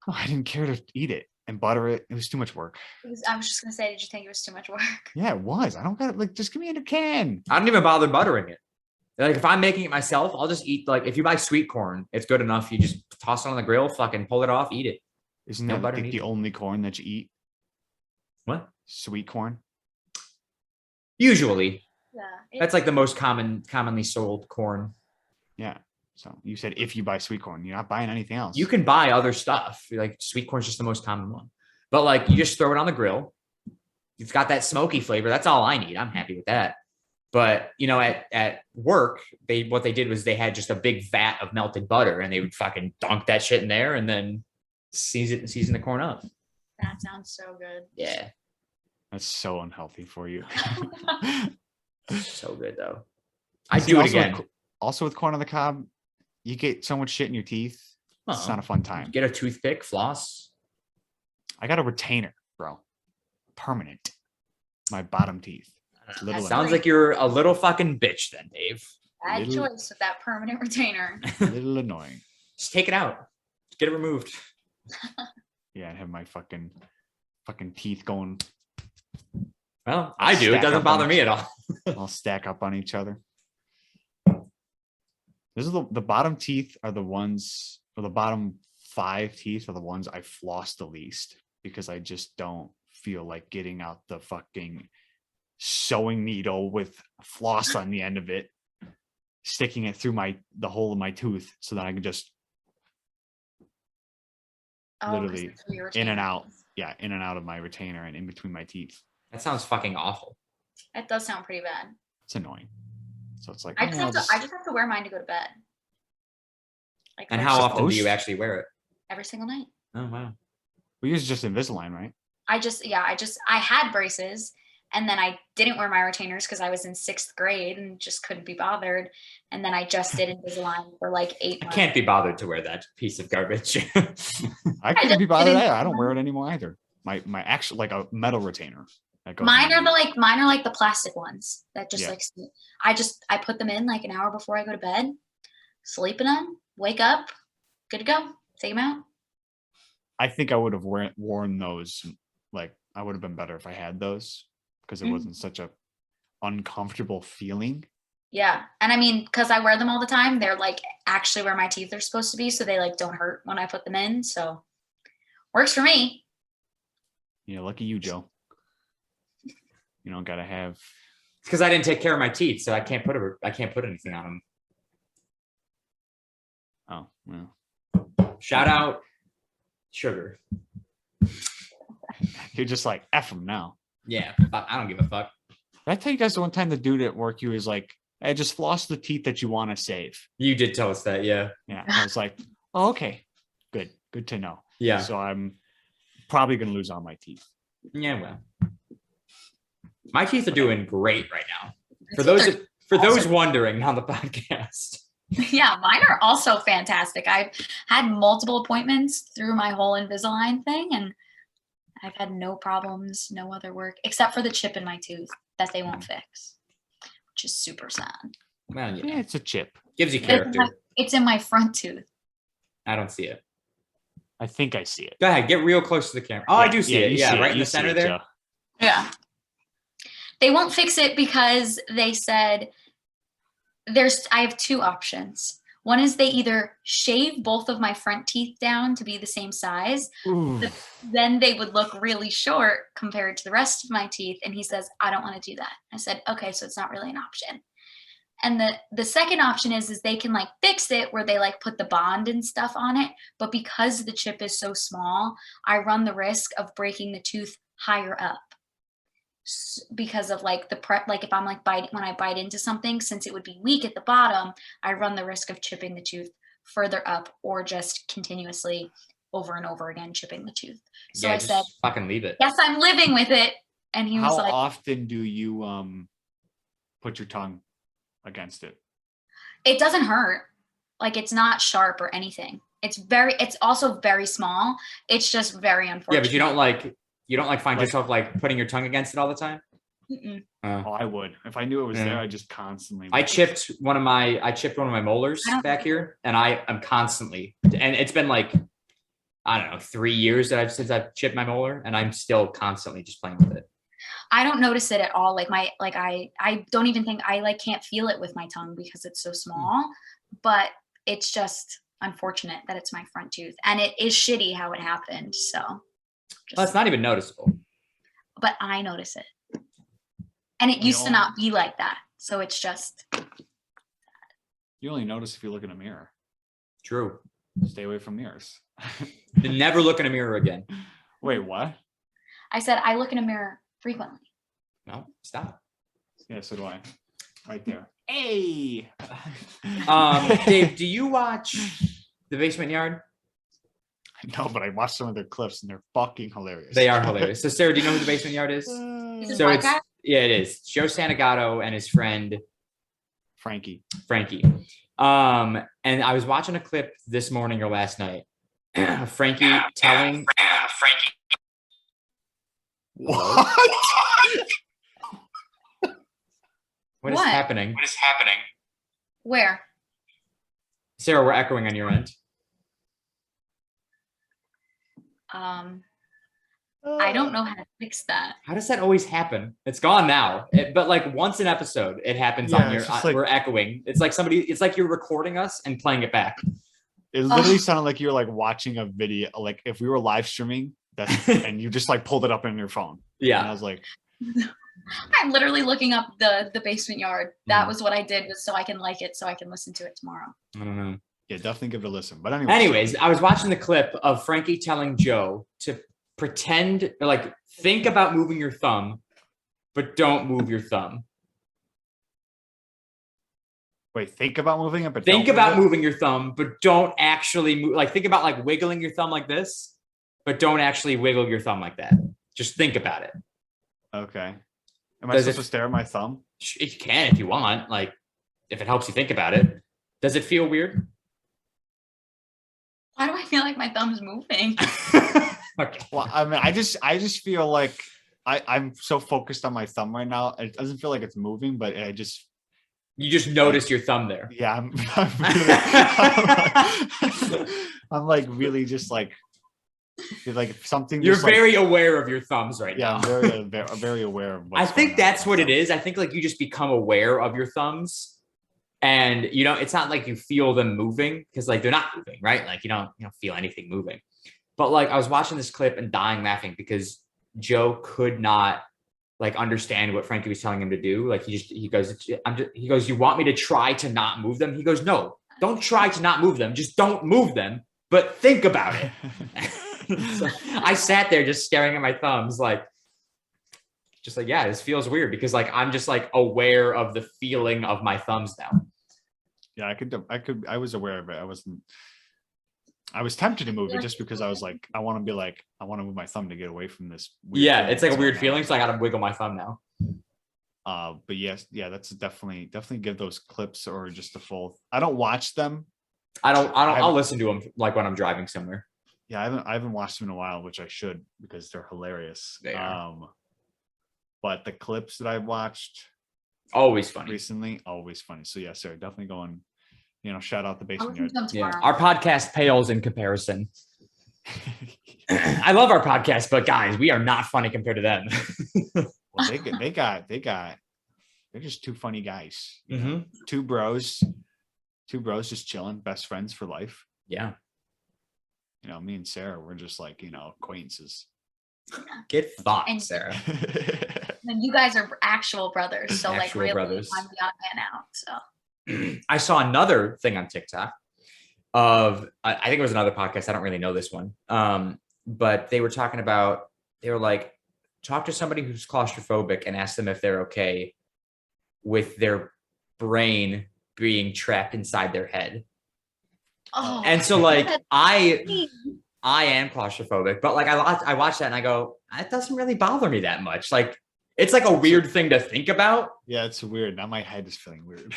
Oh, I didn't care to eat it and butter it. It was too much work. I was just gonna say, did you think it was too much work? Yeah, it was. I don't got it. Like, just give me in a can. I don't even bother buttering it. Like if I'm making it myself, I'll just eat like if you buy sweet corn, it's good enough. You just toss it on the grill, fucking pull it off, eat it. Isn't No that butter like the needed. only corn that you eat? What? Sweet corn. Usually, Yeah. that's like the most commonly sold corn. Yeah. So you said if you buy sweet corn, you're not buying anything else. You can buy other stuff. Like sweet corn's just the most common one. But like you just throw it on the grill. It's got that smoky flavor. That's all I need. I'm happy with that. But you know, at work, what they did was they had just a big vat of melted butter and they would fucking dunk that shit in there and then season the corn up. That sounds so good. Yeah. That's so unhealthy for you. So good though. I See, do it also again. Also with corn on the cob, you get so much shit in your teeth. It's Oh. not a fun time. Get a toothpick, floss. I got a retainer, bro. Permanent. My bottom teeth. It's little That Sounds like you're a little fucking bitch then, Dave. Bad Little- choice with that permanent retainer. little annoying. Just take it out. Get it removed. Yeah, and have my fucking teeth going Well, I do. It Stack doesn't up bother on me each- at all. all stack up on each other. This is the bottom teeth are the ones, or the bottom 5 teeth are the ones I floss the least because I just don't feel like getting out the fucking sewing needle with floss on the end of it, sticking it through the hole of my tooth so that I can just Oh, 'cause Literally that's where your in and retainer out. is. in and out of my retainer and in between my teeth. That sounds fucking awful. That does sound pretty bad. It's annoying. So it's like, I oh, just I'll have to. just- I just have to wear mine to go to bed. Like And first- how often do you Supposed- actually wear it? every single night. Oh wow. we use just Invisalign, right? I had braces and then I didn't wear my retainers because I was in 6th grade and just couldn't be bothered. And then I just did Invisalign for like 8 I months. can't be bothered to wear that piece of garbage. I couldn't be bothered didn't- either. I don't wear it anymore either. My actual like a metal retainer. That goes Mine in. are like the plastic ones that just Yeah. like I put them in like an hour before I go to bed, sleep in them, wake up, good to go. Take them out. I think I would have worn those. Like I would have been better if I had those because it Mm. wasn't such a uncomfortable feeling. Yeah. And I mean, because I wear them all the time, they're like actually where my teeth are supposed to be. So they like don't hurt when I put them in. So works for me. Yeah, lucky you, Joe. You don't gotta have. It's because I didn't take care of my teeth, so I can't put anything on them. Oh well, Shout out sugar. you're just like F them now. Yeah, I don't give a fuck. Did I tell you guys the one time the dude at work, he was like, "Hey, just floss the teeth that you want to save." You did tell us that, yeah. Yeah, I was like, "Oh, okay, good to know." Yeah. So I'm probably gonna lose all my teeth. Yeah, well. My teeth are doing great right now. For My teeth those are for those awesome. wondering on the podcast. Yeah, mine are also fantastic. I've had multiple appointments through my whole Invisalign thing, and I've had no problems, no other work, except for the chip in my tooth that they won't fix, which is super sad. Well, Yeah, yeah. it's a chip. Gives you It's in character. my- It's in my front tooth. I don't see it. I think I see it. Go ahead, get real close to the camera. Oh, I do see it. you Yeah, right in you the see center it, there. Joe. Yeah. They won't fix it because they said I have 2 options. One is they either shave both of my front teeth down to be the same size, Ooh. then they would look really short compared to the rest of my teeth. And he says, I don't want to do that. I said, okay, so it's not really an option. And the second option is they can like fix it where they like put the bond and stuff on it. But because the chip is so small, I run the risk of breaking the tooth higher up. Because of like the prep, like if I'm like when I bite into something, since it would be weak at the bottom, I run the risk of chipping the tooth further up or just continuously over and over again chipping the tooth. So Yeah, I just said, fucking leave it. yes, I'm living with it. And he was How like, often do you put your tongue against it? it doesn't hurt. Like it's not sharp or anything. It's also very small. It's just very unfortunate. Yeah, but you don't like You don't like find Like- yourself like putting your tongue against it all the time? Mm-mm. Oh, I would. If I knew it was Yeah. there, I just constantly. I chipped one of my molars I don't- back here, and I'm constantly, and it's been like, I don't know, 3 years since I've chipped my molar, and I'm still constantly just playing with it. I don't notice it at all. Like I don't even think I like can't feel it with my tongue because it's so small. But it's just unfortunate that it's my front tooth, and it is shitty how it happened. So, Well, just, it's not even noticeable. but I notice it, and it We used to all- not be like that. So it's just You only notice if you look in a mirror. True. Stay away from mirrors. Never look in a mirror again. Wait, what? I said I look in a mirror frequently. No, stop. Yeah, so do I. Right there. Hey. Dave, do you watch The Basement Yard? No, but I watched some of their clips and they're fucking hilarious. They are hilarious. So, Sarah, do you know who The Basement Yard is? Is it So black it's guy? yeah, it is Joe Santagato and his friend Frankie. Frankie. And I was watching a clip this morning or last night. Frankie telling What? what is What? happening. Where? Sarah, we're echoing on your end. I don't know how to fix that. How does that always happen? It's gone now. But like once an episode, it happens Yeah, on your it's just like- we're echoing. It's like you're recording us and playing it back. It literally sounded like you were like watching a video, like if we were live streaming, that's and you just like pulled it up on your phone. And I Yeah. was like, I'm literally looking up the basement yard. That Mm. was what I did, was so I can like it, so I can listen to it tomorrow. I don't know. yeah, definitely give it a listen. But Anyways, I was watching the clip of Frankie telling Joe to pretend, like, think about moving your thumb, but don't move your thumb. wait, think about moving it, but Think don't about move moving your thumb, but don't actually move. Like, think about like wiggling your thumb like this, but don't actually wiggle your thumb like that. Just think about it. it. Okay. Am I Does supposed it- to stare at my thumb? You can if you want, like, if it helps you think about it. Does it feel weird? Why do I feel like my thumb's moving? Okay. Well, I mean, I just feel like I'm so focused on my thumb right now. It doesn't feel like it's moving, but I just You just notice your thumb there. yeah, I'm like really just like something. You're just, like- very aware of your thumbs right yeah, now. I'm very aware of. I think that's what it is. I think like you just become aware of your thumbs, and it's not like you feel them moving because like they're not moving, right? Like you don't feel anything moving. But like I was watching this clip and dying laughing because Joe could not like understand what Frankie was telling him to do. Like he goes, you want me to try to not move them? He goes, no, don't try to not move them. Just don't move them, but think about it. So I sat there just staring at my thumbs, like, yeah, this feels weird because like I'm just like aware of the feeling of my thumbs now. Yeah, I was aware of it. I was tempted to move it just because I was like, I want to move my thumb to get away from this. Weird Yeah, feeling it's like a that's weird going feeling, on. so I gotta wiggle my thumb now. But yes, yeah, that's definitely give those clips or just the full. I don't watch them. I'll listen to them like when I'm driving somewhere. Yeah, I haven't watched them in a while, which I should because they're hilarious. They are. But the clips that I watched Always funny. recently, always funny. So yeah, sir, definitely going. Shout out the I'll basement listen to yard. them Yeah, tomorrow. our podcast pales in comparison. I love our podcast, but guys, we are not funny compared to them. Well, they're just two funny guys. Mhm. Two bros just chilling, best friends for life. Yeah, Me and Sarah, we're just like, acquaintances. get fucked, And- Sarah. And you guys are actual brothers, so like Actual really, brothers. I'm the odd man out. So I saw another thing on TikTok of I think it was another podcast. I don't really know this one. But they were talking about, they were like, talk to somebody who's claustrophobic and ask them if they're okay with their brain being trapped inside their head. oh, And so like that's I me. am claustrophobic, but like I watch that and I go, it doesn't really bother me that much. Like it's like a weird thing to think about. Yeah, it's weird. Now my head is feeling weird.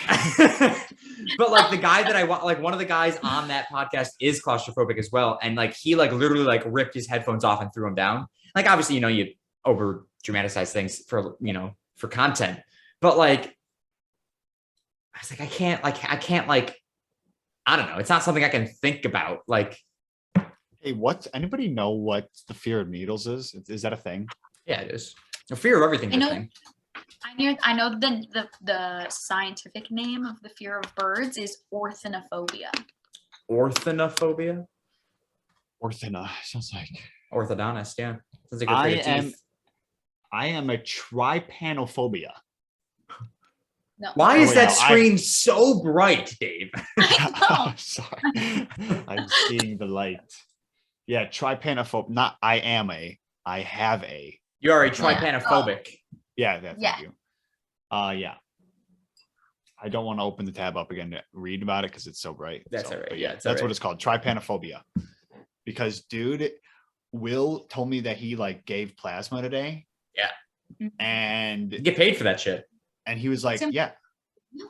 But like the guy that I want, like one of the guys on that podcast is claustrophobic as well. And like he like literally like ripped his headphones off and threw them down. like obviously, you over dramatize things for, for content, but like, I was like, I can't like, I don't know. It's not something I can think about. Like, Hey, anybody know what the fear of needles is? Is that a thing? yeah, it is. The fear of everything. I know. I know the scientific name of the fear of birds is ornithophonia. Ornithophonia? Sounds like Orthodontist, yeah. Sounds like you're afraid of teeth. I am a trypanophobia. No. Why is that no, screen so bright, Dave? I Sorry. I'm seeing the light. Yeah, trypanophobia. Not I am a. I have a. You are a trypanophobic. Yeah, thank Yeah. you. Yeah. I don't want to open the tab up again to read about it because it's so bright. That's all right. But Yeah, it's that's all what right. it's called. Trypanophobia. Because dude, Will told me that he like gave plasma today. Yeah. And You get paid for that shit. and he was like, Tim- yeah. No.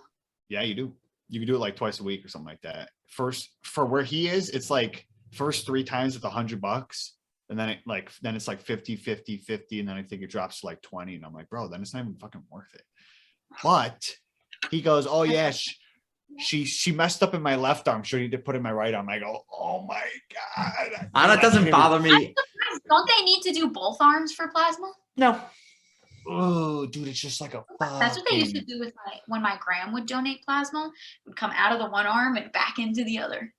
Yeah, you do. You can do it like twice a week or something like that. First, for where he is, it's like first 3 times it's $100. And then it's like 50, 50, 50. And then I think it drops to like 20. And I'm like, bro, then it's not even fucking worth it. But he goes, oh yeah, she messed up in my left arm. She need to put in my right arm. I go, oh my God. That doesn't bother me. Don't they need to do both arms for plasma? No. Oh, dude, it's just like a That's what they used to fucking- do with when my gram would donate plasma. It would come out of the one arm and back into the other.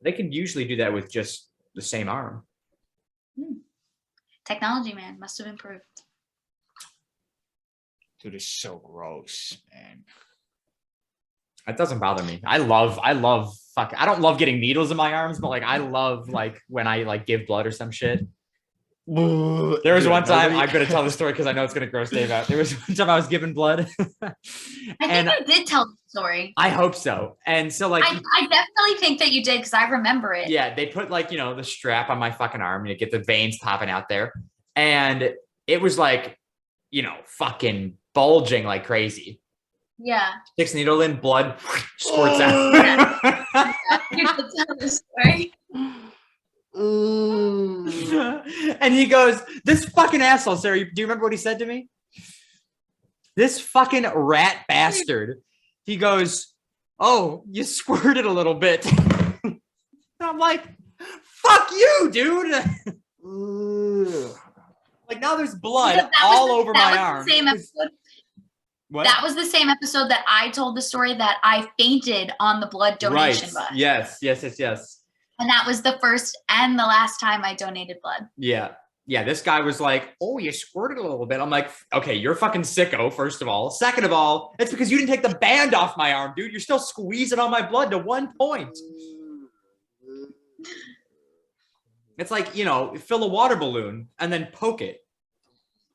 They can usually do that with just the same arm. Technology, man, must have improved. Dude, it's so gross, man. That doesn't bother me. I love I don't love getting needles in my arms, but like I love like when I like give blood or some shit. There was one time I'm gonna tell the story because I know it's gonna gross Dave out. There was one time I was giving blood. I And think you did tell the story. I hope so. And so like I definitely think that you did because I remember it. yeah, they put like, the strap on my fucking arm and you get the veins popping out there. And it was like, fucking bulging like crazy. Yeah. Sticks needle in, blood squirts out. You did tell the story. And he goes, this fucking asshole, Sarah, do you remember what he said to me? This fucking rat bastard. He goes, oh, you squirted a little bit. And I'm like, fuck you, dude. Like now there's blood Because all over that my was arm. the same episode. What? That was the same episode that I told the story that I fainted on the blood donation bus. Yes. And that was the first and the last time I donated blood. Yeah. This guy was like, oh, you squirted a little bit. I'm like, okay, you're a fucking sicko, first of all. Second of all, it's because you didn't take the band off my arm, dude. You're still squeezing on my blood to one point. It's like, fill a water balloon and then poke it.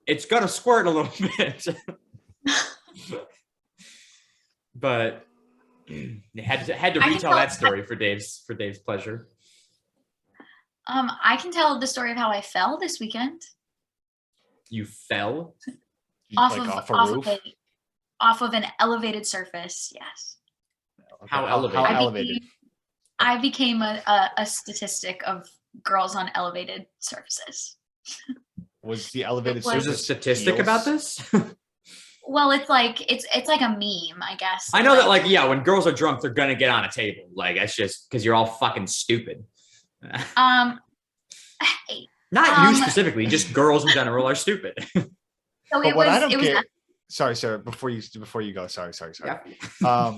It's gonna squirt a little bit. But had to I can retell tell- that story for Dave's pleasure. I can tell the story of how I fell this weekend You fell? off Like of off a off roof? of off of an elevated surface. Yes. Okay, How elevated? How I elevated? I became a statistic of girls on elevated surfaces. Was the elevated There's There's a surface statistic heels? about this? Well, it's like a meme, I guess. I know that, like, yeah, when girls are drunk, they're gonna get on a table. Like, that's just because you're all fucking stupid. Hey, Um, Not you specifically, just girls in general are stupid. so But it what I was don't it was get, sorry, Sarah, before you go, sorry. Yeah.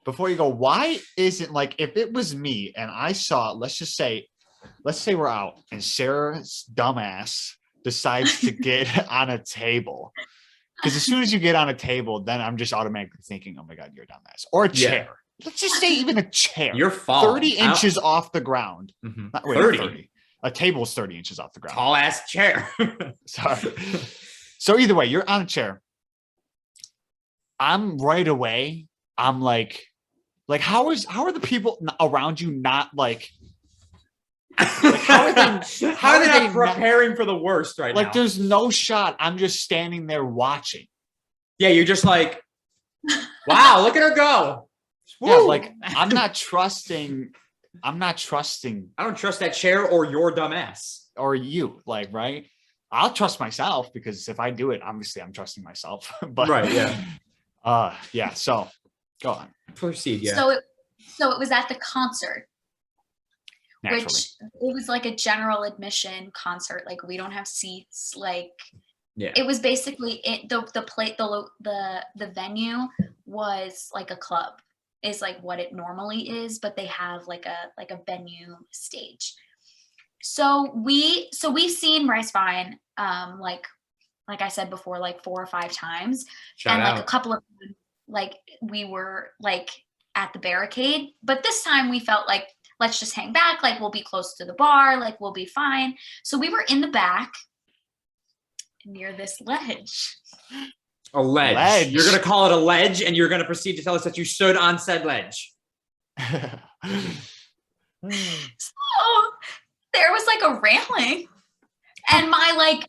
Before you go, why isn't like if it was me and I saw, let's say we're out and Sarah's dumbass decides to get on a table. Because as soon as you get on a table, then I'm just automatically thinking, oh my God, you're a dumbass. Or a Yeah. chair. Let's just say even a chair. You're falling. 30 inches off the ground. Mhm. Not, wait, 30. 30. A table's 30 inches off the ground. Tall ass chair. Sorry. So either way, you're on a chair. I'm right away. I'm like how are the people around you not like how are they How are they not not- preparing for the worst right like now? there's no shot. I'm just standing there watching. Yeah, you're just like, wow, look at her go. Yeah, Woo. like I'm not trusting. I don't trust that chair or your dumb ass. or you, like, right? I'll trust myself because if I do it, obviously I'm trusting myself. But Right, yeah. yeah. So go on. Proceed, yeah. So it was at the concert, Naturally. which it was like a general admission concert. Like we don't have seats. Like Yeah. it was basically the venue was like a club, is like what it normally is, but they have like a venue stage. So we've seen Rice Vine like I said before, like 4 or 5 times. Shout and like out. a couple of like we were like at the barricade, but this time we felt like let's just hang back, like we'll be close to the bar, like we'll be fine. So we were in the back near this ledge. A ledge. Ledge. You're gonna call it a ledge, and you're gonna proceed to tell us that you stood on said ledge. So there was like a railing, and my like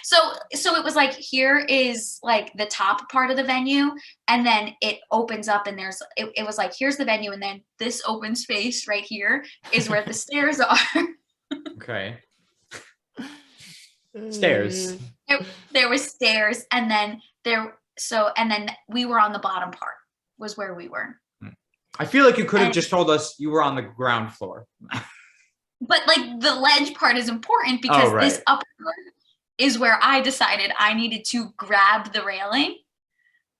so it was like, here is like the top part of the venue, and then it opens up, and there's it was like, here's the venue, and then this open space right here is where the stairs are. Okay. Stairs. There was stairs, and then we were on the bottom part, was where we were. I feel like you could have And- just told us you were on the ground floor. But like the ledge part is important because Oh, right. this upper part is where I decided I needed to grab the railing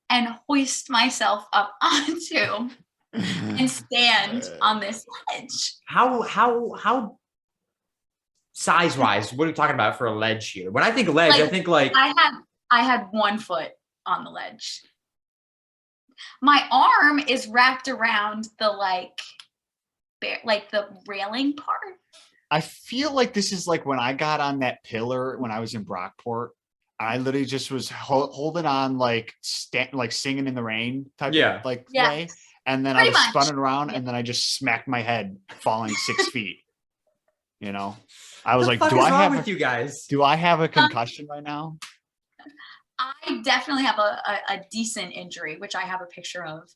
and hoist myself up onto and stand on this ledge. How size wise, what are we talking about for a ledge here? When I think ledge, I Like, think like I had 1 foot on the ledge. My arm is wrapped around the like the railing part. I feel like this is like when I got on that pillar when I was in Brockport. I literally just was holding on, like like singing in the rain type Yeah. of like Yeah. way, and then Pretty I was much. spinning around, Yeah. and then I just smacked my head, falling 6 feet. You know, I was what like, the fuck "Do is I wrong have with you guys? do I have a concussion right now?" I definitely have a decent injury, which I have a picture of,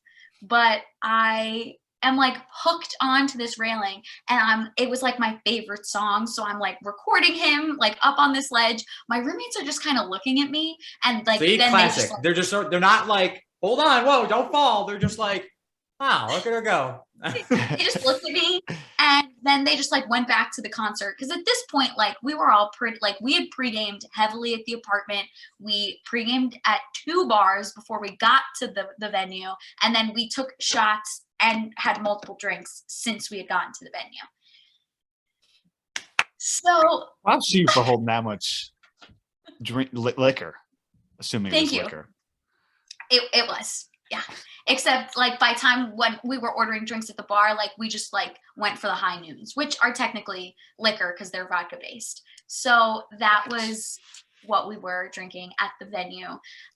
but I am like hooked onto this railing, and it was like my favorite song. So I'm like recording him like up on this ledge. My roommates are just kind of looking at me, and like See, then classic. they just They're not like, hold on, whoa, don't fall. They're just like, wow, look at her go. they just looked at me, and then they just like went back to the concert, because at this point, like we were all pretty, like we had pre-gamed heavily at the apartment. We pre-gamed at 2 bars before we got to the venue, and then we took shots and had multiple drinks since we had gotten to the venue. So Props to you for holding that much liquor, assuming it Thank was you. liquor. it was, yeah. Except like by time when we were ordering drinks at the bar, like we just like went for the high noons, which are technically liquor because they're vodka based. So that was what we were drinking at the venue.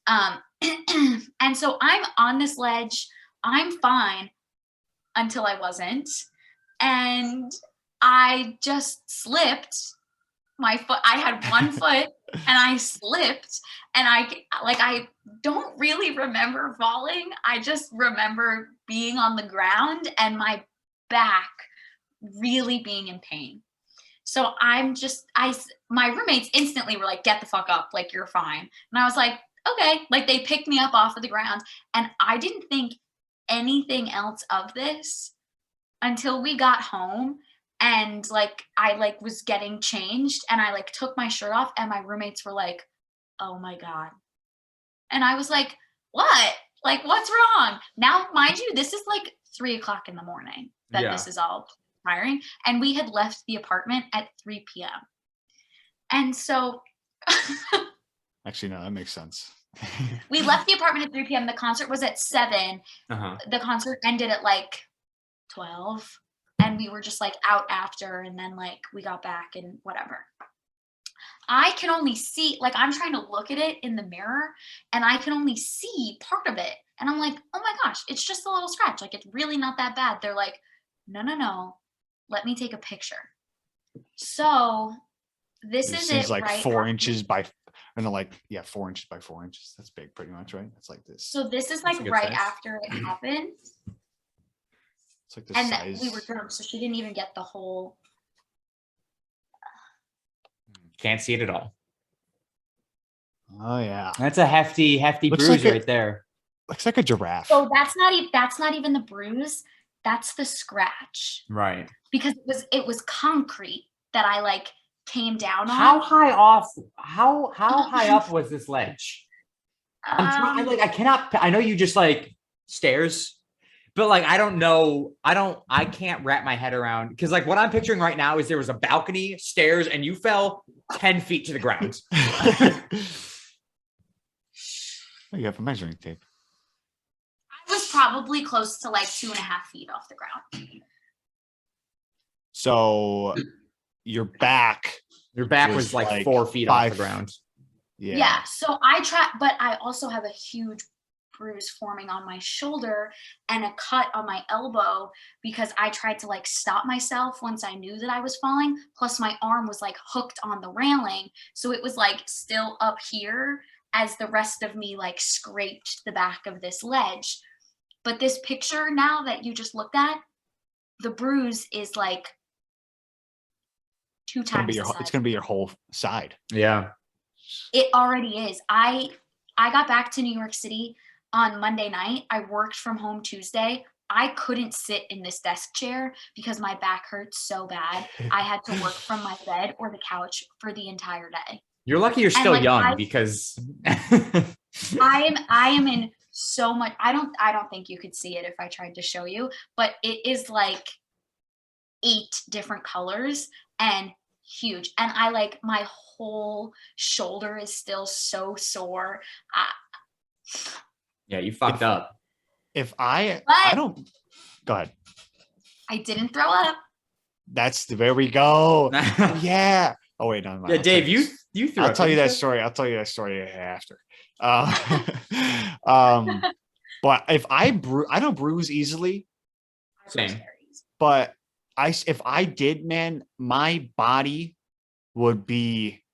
And so I'm on this ledge, I'm fine until I wasn't. And I just slipped my foot. I had 1 foot and I slipped, and I don't really remember falling. I just remember being on the ground and my back really being in pain. So my roommates instantly were like, get the fuck up, like you're fine. And I was like, okay, like they picked me up off of the ground, and I didn't think anything else of this until we got home. And like I like was getting changed, and I like took my shirt off, and my roommates were like, oh my God. And I was like, what? Like, what's wrong? Now, mind you, this is like 3:00 in the morning that Yeah. this is all firing. And we had left the apartment at 3 p.m. And so Actually, no, that makes sense. we left the apartment at 3 p.m. The concert was at 7. Uh-huh. The concert ended at like 12. And we were just like out after, and then like we got back and whatever. I can only see, like I'm trying to look at it in the mirror, and I can only see part of it. And I'm like, oh my gosh, it's just a little scratch. Like it's really not that bad. They're like, no. Let me take a picture. So this is seems it, like right? 4 inches by, and then like, yeah, 4 inches by 4 inches. That's big, pretty much, right? It's like this. So this is That's like a good right size. after it happened. It's like the And size. we were drunk, so she didn't even get the whole Can't see it at all. Oh yeah. That's a hefty Looks bruise like right there. Looks like a giraffe. So that's not even the bruise. That's the scratch. Right. Because it was concrete that I like came down on. How high up was this ledge? I cannot. I know you just like stairs, but like I don't know. I can't wrap my head around because like what I'm picturing right now is there was a balcony, stairs, and you fell 10 feet to the ground. You have a measuring tape. I was probably close to like 2.5 feet off the ground. So your back. Your back Was was like like 4 feet off the 5 ground. Yeah. So I tried, but I also have a huge bruise forming on my shoulder and a cut on my elbow because I tried to like stop myself once I knew that I was falling. Plus my arm was like hooked on the railing. So it was like still up here as the rest of me like scraped the back of this ledge. But this picture now that you just looked at, the bruise is like 2 times the size. It's gonna be your whole side. Yeah. It already is. I got back to New York City on Monday night. I worked from home Tuesday. I couldn't sit in this desk chair because my back hurts so bad. I had to work from my bed or the couch for the entire day. You're lucky you're still like, young because I am in so much. I don't think you could see it if I tried to show you, but it is like 8 different colors and huge. And I like my whole shoulder is still so sore. yeah, you fucked up. If I But- don't go ahead. I didn't throw up. There we go. Yeah. Oh wait, no. Yeah, Dave, you threw. I'll up, tell you didn't that story. I'll tell you that story after. But if I don't bruise easily, Same. but if I did, man, my body would be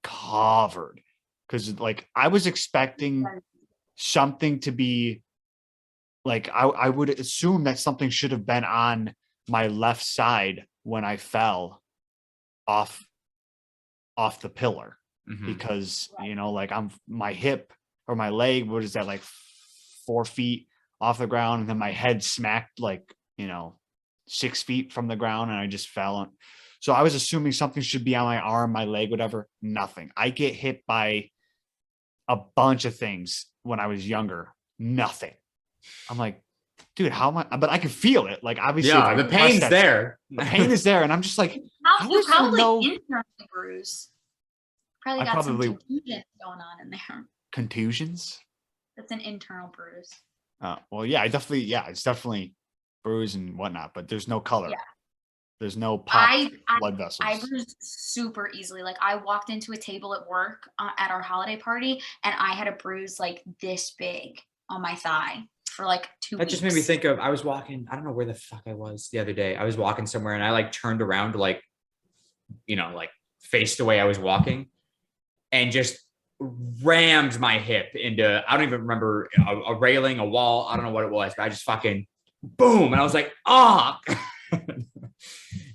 covered because like I was expecting something to be like I would assume that something should have been on my left side when I fell off the pillar. Mhm. Because like my hip or my leg, what is that, like 4 feet off the ground, and then my head smacked like 6 feet from the ground, and I just fell on. So I was assuming something should be on my arm, my leg, whatever. Nothing. I get hit by a bunch of things when I was younger. Nothing. I'm like, dude, how am I? But I can feel it. Like obviously, if Yeah, I the press pain's that- there. The pain is there, and I'm just like, How I you was gonna probably know- internally bruise. Probably I got probably- some confusion going on in there. contusions. That's an internal bruise. Well, yeah, it's definitely bruise and whatnot, but there's no color. Yeah. There's no pop I blood vessels. I bruise super easily. Like I walked into a table at work at our holiday party, and I had a bruise like this big on my thigh for like 2 That weeks. just made me think of I was walking, I don't know where the fuck I was the other day. I was walking somewhere and I like turned around to like face the way I was walking and just rammed my hip into, I don't even remember, a railing, a wall. I don't know what it was, but I just fucking boom. And I was like, oh,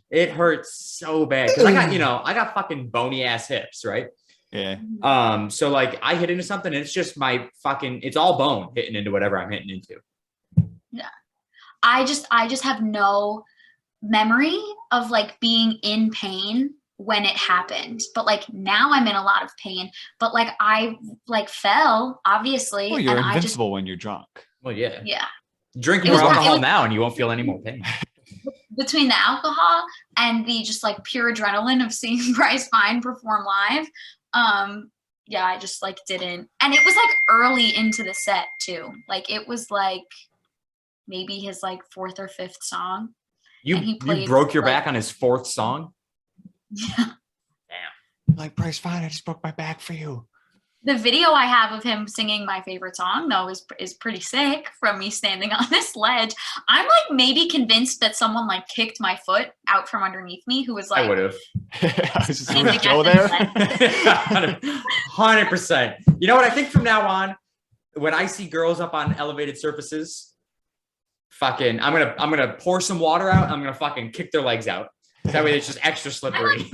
it hurts so bad. Cause I got fucking bony ass hips, right? Yeah. So like I hit into something and it's just it's all bone hitting into whatever I'm hitting into. I just have no memory of like being in pain when it happened, but like now I'm in a lot of pain, but like I like fell obviously. Well, you're and invincible when you're drunk. Well, yeah. Yeah. Drink It more was- it alcohol was- now and you won't feel any more pain. Between the alcohol and the just like pure adrenaline of seeing Bryce Fine perform live, yeah, I just like didn't. And it was like early into the set too. Like it was like maybe his like 4th or 5th song. You And he played, broke your like- back on his 4th song. Yeah. Like, Bryce, fine, I just broke my back for you. The video I have of him singing my favorite song though is pretty sick from me standing on this ledge. I'm like maybe convinced that someone like kicked my foot out from underneath me who was I like would have. I was just Same with thing Joe happened there. 100%. You know what? I think from now on, when I see girls up on elevated surfaces, fucking, I'm gonna pour some water out. I'm gonna fucking kick their legs out. That way it's just extra slippery.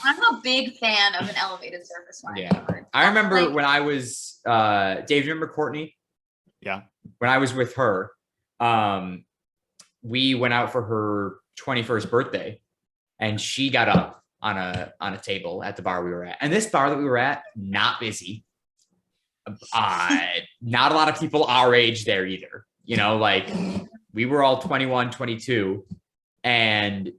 I'm a big fan of an elevated surface when Yeah. I'm covered. I remember Like- when I was Dave, do you remember Courtney? Yeah. When I was with her, we went out for her 21st birthday and she got up on a table at the bar we were at. And this bar that we were at, not busy. Not a lot of people our age there either. You know, like we were all 21, 22, and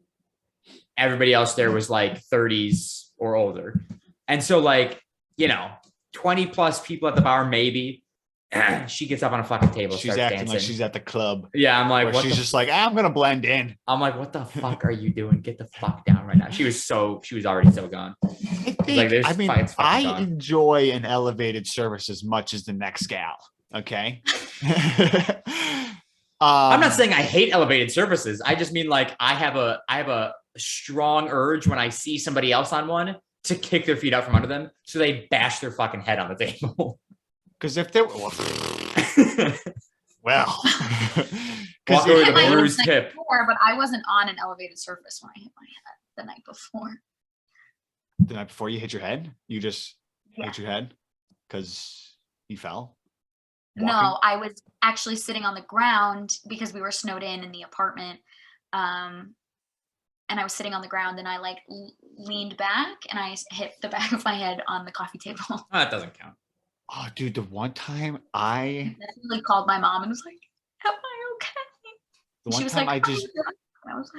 everybody else there was like 30s or older. And so like, you know, 20 plus people at the bar, maybe. She gets up on a fucking table, She's starts acting dancing. like she's at the club. Yeah, I'm like, Where what she's the just like, I'm gonna blend in. I'm like, what the fuck are you doing? Get the fuck down right now. She was already so gone. I think, like, there's I mean, it's fucking I gone. enjoy an elevated service as much as the next gal. Okay. I'm not saying I hate elevated surfaces. I just mean like I have a strong urge when I see somebody else on one to kick their feet out from under them so they bash their fucking head on the table. because if they well, because Walk over hit the my bruised night hip. before, but I wasn't on an elevated surface when I hit my head the night before. the night before you hit your head, you just Yeah. hit your head because you fell. No, I was actually sitting on the ground because we were snowed in the apartment. And I was sitting on the ground and I like leaned back and I hit the back of my head on the coffee table. Oh, that doesn't count. Oh, dude, the one time I, Definitely called my mom and was like, "Am I okay?" the She one was time like, I just, and I was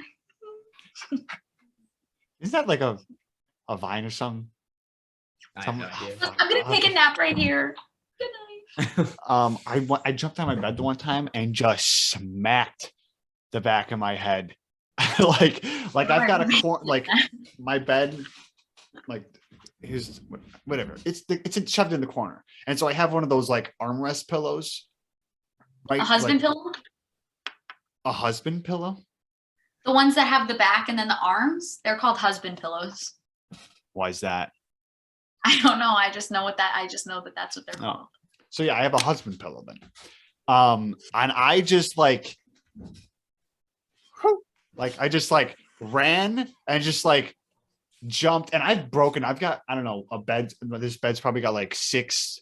like, isn't that like a vine or something? I have no Some- idea. "I'm gonna take a nap right here. Good night." I jumped on my bed the one time and just smacked the back of my head. like I've got a corner, like my bed, like here's whatever. It's shoved in the corner. And so I have one of those like armrest pillows. Right? A husband Like, pillow? a husband pillow? The ones that have the back and then the arms, they're called husband pillows. Why is that? I don't know. I just know that that's what they're Oh. called. So yeah, I have a husband pillow then. And I just like I just like ran and just like jumped and I've got, I don't know, a bed. This bed's probably got like 6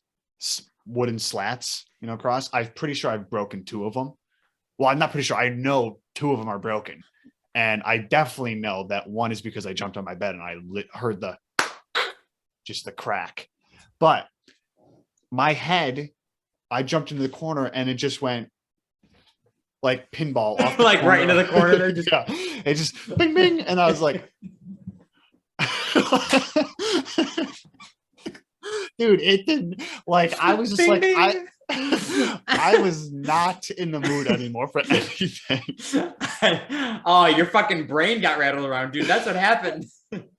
wooden slats, across. I'm pretty sure I've broken 2 of them. Well, I'm not pretty sure. I know 2 of them are broken. And I definitely know that one is because I jumped on my bed and I heard just the crack. But my head, I jumped into the corner and it just went like pinball off the Like right into the corner there, just, yeah, it just bing bing, and I was like, dude, it didn't, like I was just Bing, like bing. I was not in the mood anymore for anything. Oh, your fucking brain got rattled around, dude. That's what happened.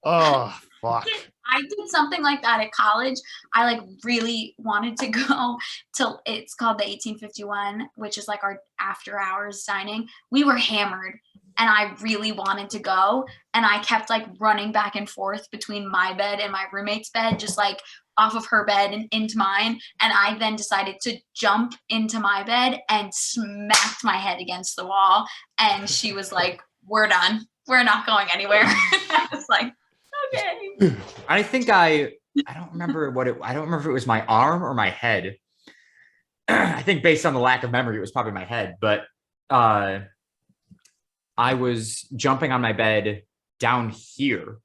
Oh fuck. I did something like that at college. I like really wanted to go to, it's called the 1851, which is like our after hours signing. We were hammered and I really wanted to go. And I kept like running back and forth between my bed and my roommate's bed, just like off of her bed and into mine. And I then decided to jump into my bed and smacked my head against the wall. And she was like, "We're done. We're not going anywhere." I was like, "Okay." I think I don't remember I don't remember if it was my arm or my head. I think based on the lack of memory, it was probably my head, but I was jumping on my bed down here,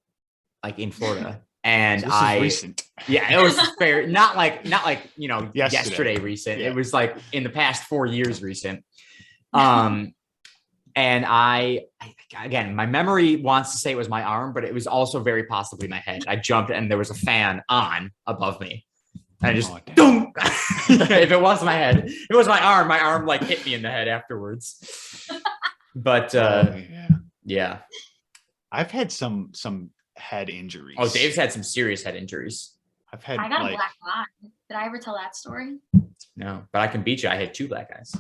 like in Florida. And This is recent. yeah, it was fair. Not like, yesterday recent. Yeah. It was like in the past 4 years recent. And again, my memory wants to say it was my arm, but it was also very possibly my head. I jumped and there was a fan on above me. And I just, Oh, damn. dunk. If it was my head, if it was my arm like hit me in the head afterwards. But Oh, yeah. yeah. I've had some head injuries. Oh, Dave's had some serious head injuries. I've had I got a like black eye. Did I ever tell that story? No, but I can beat you. I had 2 black eyes.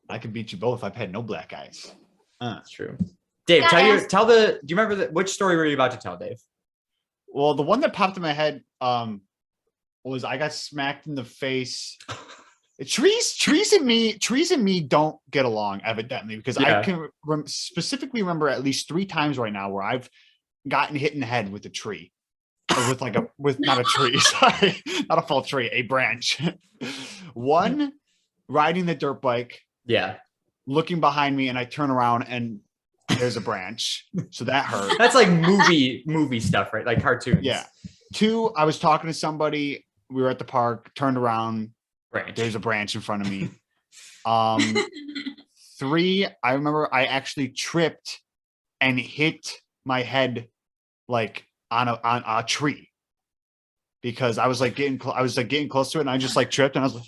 I can beat you both. I've had no black eyes. That's true. Dave, Yes. do you remember which story were you about to tell, Dave? Well, the one that popped in my head was I got smacked in the face Trees and me don't get along evidently because Yeah. I can specifically remember at least 3 times right now where I've gotten hit in the head with a tree. Or with not a tree, sorry, not a full tree, a branch. One, riding the dirt bike, Yeah. looking behind me, and I turn around and there's a branch, so that hurt. That's like movie stuff, right? Like cartoons. Yeah. 2, I was talking to somebody. We were at the park, turned around. Branch. There's a branch in front of me. 3, I remember I actually tripped and hit my head like on a tree because I was like getting close to it and I just like tripped and I was like,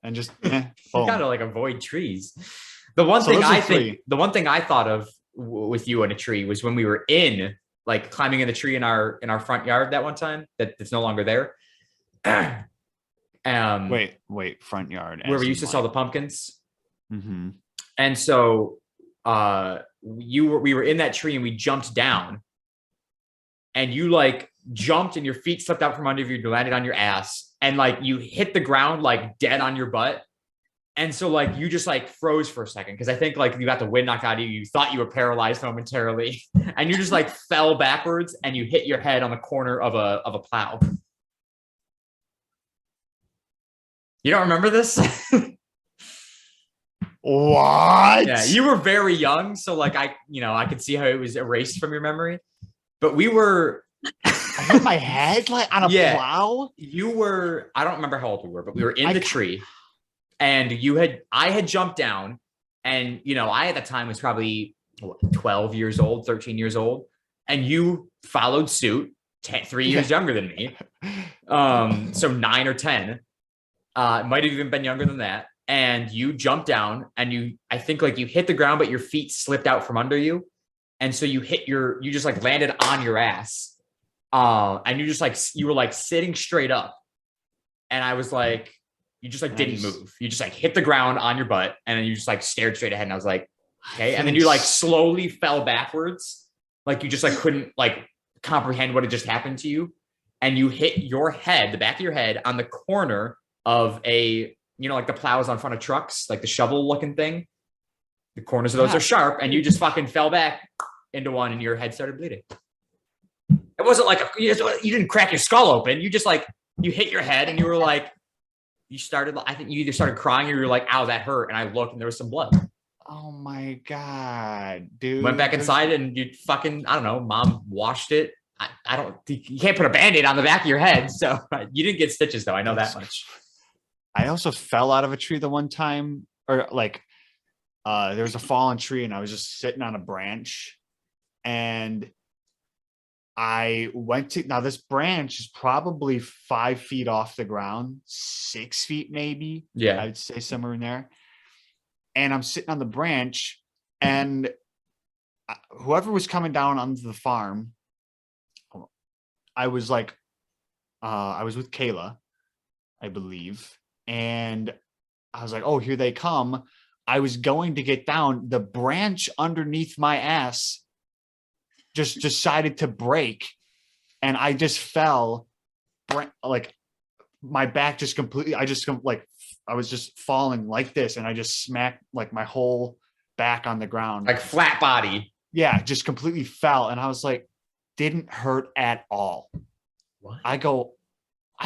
and just You boom. gotta like avoid trees. The one So thing those are I 3. think, the one thing I thought of with you on a tree was when we were like climbing in the tree in our front yard that one time that's no longer there. Wait, front yard. Where we used to sell the pumpkins. Mm-hmm. And so we were in that tree and we jumped down and you like jumped and your feet slipped out from under you, you landed on your ass and like you hit the ground like dead on your butt. And so like you just like froze for a second because I think like you got the wind knocked out of you. You thought you were paralyzed momentarily and you just like fell backwards and you hit your head on the corner of a plow. You don't remember this? What? Yeah, you were very young, so like I could see how it was erased from your memory. But we were I hit my head like on a Yeah. plow. You were, I don't remember how old we were, but we were in the tree and I had jumped down and, I at the time was probably 12 years old, 13 years old. And you followed suit 3 years younger than me. So 9 or 10, might have even been younger than that. And you jumped down and I think like you hit the ground, but your feet slipped out from under you. And so you just like landed on your ass. And you were like sitting straight up. And I was like, you just like didn't move. You just like hit the ground on your butt and then you just like stared straight ahead. And I was like, okay. And then you like slowly fell backwards. Like you just like couldn't like comprehend what had just happened to you. And you hit your head, the back of your head on the corner of like the plows on front of trucks, like the shovel looking thing. The corners of those are sharp and you just fucking fell back into one and your head started bleeding. It wasn't like you didn't crack your skull open. You just like, you hit your head and you were like, I think you either started crying or you were like, ow, that hurt. And I looked and there was some blood. Oh my God, dude. Went back inside and you fucking, I don't know, mom washed it. You can't put a Band-Aid on the back of your head. So you didn't get stitches though. I know that much. I also fell out of a tree the one time, or like there was a fallen tree and I was just sitting on a branch and I went to, now this branch is probably 5 feet off the ground, 6 feet maybe. Yeah. I'd say somewhere in there. And I'm sitting on the branch and whoever was coming down onto the farm, I was like, I was with Kayla, I believe. And I was like, oh, here they come. I was going to get down. The branch underneath my ass just decided to break. And I just fell, like my back just completely, I was just falling like this. And I just smacked like my whole back on the ground. Like flat body. Yeah, just completely fell. And I was like, didn't hurt at all. What? I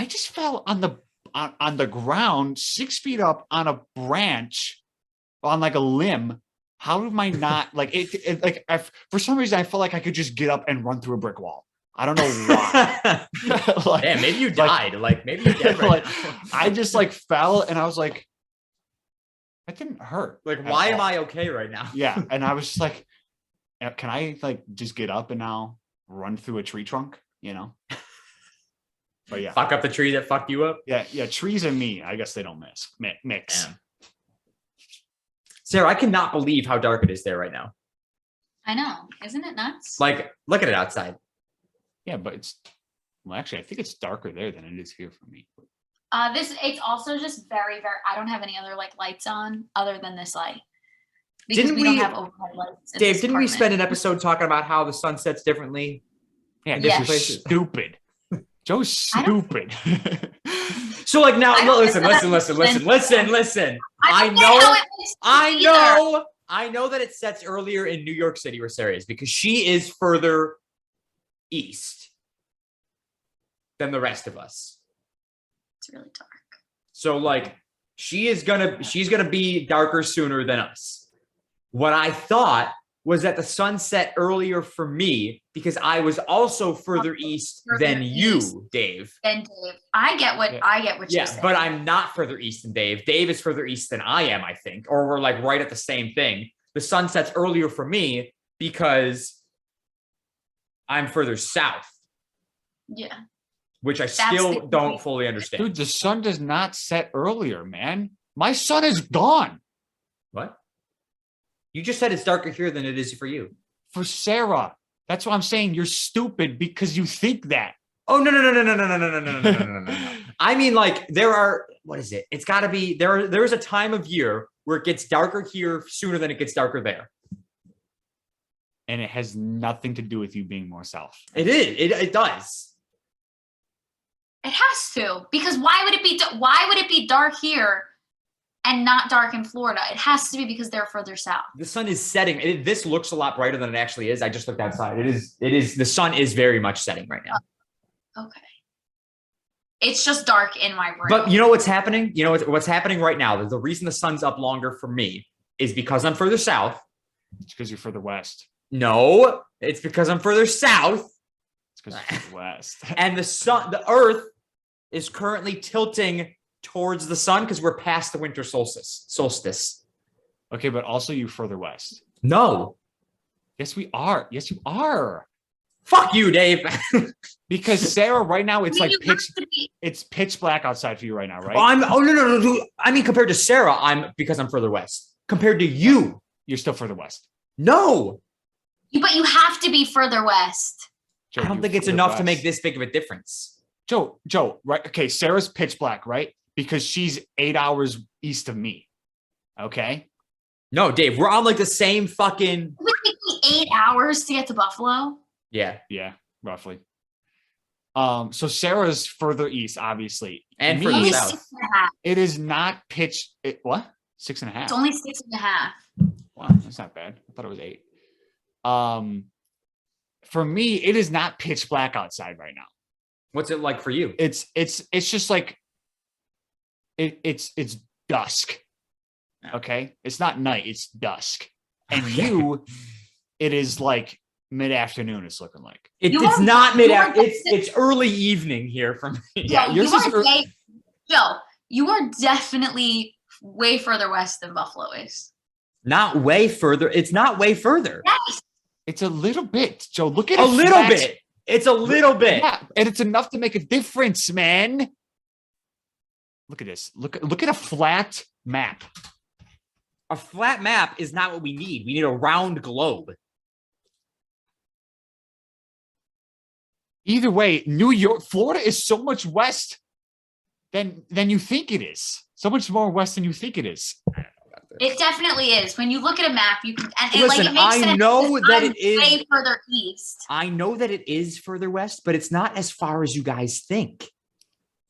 just fell on the ground 6 feet up on a branch on like a limb. How am I not like it like for some reason I felt like I could just get up and run through a brick wall. I don't know why. Like, yeah, maybe you died. Like maybe you died right like, now. I just like fell and I was like, that didn't hurt. Like, why am I okay right now? Yeah. And I was just like, can I like just get up and now run through a tree trunk, But yeah. Fuck up the tree that fucked you up? Yeah, trees and me, I guess they don't mix. Damn. Sarah, I cannot believe how dark it is there right now. I know. Isn't it nuts? Like, look at it outside. Yeah, but actually I think it's darker there than it is here for me. It's also just very, very, I don't have any other like lights on other than this light. Because Didn't we don't we- have overhead lights. in Dave, this didn't we apartment. spend an episode talking about how the sun sets differently? Yeah, Yes. this is stupid. Joe's I don't- stupid. So like now, I don't listen. know I get how it makes sense either. I know that it sets earlier in New York City where Sarah is because she is further east than the rest of us. It's really dark. So like she's gonna be darker sooner than us. What I thought was that the sun set earlier for me because I was also further east than you, Dave. And Dave, I get what you're saying. But I'm not further east than Dave. Dave is further east than I am, I think, or we're like right at the same thing. The sun sets earlier for me because I'm further south. Yeah. Which I still don't fully understand. Dude, the sun does not set earlier, man. My sun is gone. What? You just said it's darker here than it is for you. For Sarah. That's why I'm saying you're stupid because you think that. Oh no. I mean, like there are, what is it? It's gotta be there is a time of year where it gets darker here sooner than it gets darker there. And it has nothing to do with you being more south. It is. It does. It has to, because why would it be dark here and not dark in Florida? It has to be because they're further south. The sun is setting. This looks a lot brighter than it actually is. I just looked outside. It is. The sun is very much setting right now. Okay. It's just dark in my brain. But you know what's happening? You know what's happening right now? The reason the sun's up longer for me is because I'm further south. It's because you're further west. No, it's because I'm further south. It's because you're further west. And the Earth is currently tilting towards the sun because we're past the winter solstice. Okay, but also you further west. No. Yes, we are. Yes, you are. Fuck you, Dave. Because Sarah, right now it's like it's pitch black outside for you right now, right? No. I mean, compared to Sarah, because I'm further west. Compared to you, you're still further west. No. But you have to be further west. Joe, I don't think it's enough to make this big of a difference. Joe, right? Okay, Sarah's pitch black, right? Because she's 8 hours east of me. Okay. No, Dave, we're on like the same fucking. It would take me 8 hours to get to Buffalo. Yeah, roughly. So Sarah's further east, obviously, and further south. It is not pitch. What? 6.5. It's only 6.5. Wow, that's not bad. I thought it was 8. For me, it is not pitch black outside right now. What's it like for you? It's just like it's dusk. Okay, it's not night, it's dusk. And it is like mid-afternoon. It's looking like it's not mid-afternoon. It's early evening here for me. Yeah, yours is Joe, you are definitely way further west than Buffalo is. Not way further. It's not way further. Yes. It's a little bit, Joe. Look at a little bit. It's a little bit. Yeah, and it's enough to make a difference, man. Look at this. Look at a flat map. A flat map is not what we need. We need a round globe. Either way, Florida is so much west than you think it is. So much more west than you think it is. It definitely is. When you look at a map, you can. And listen, it makes sense. I know that it is way further east. I know that it is further west, but it's not as far as you guys think.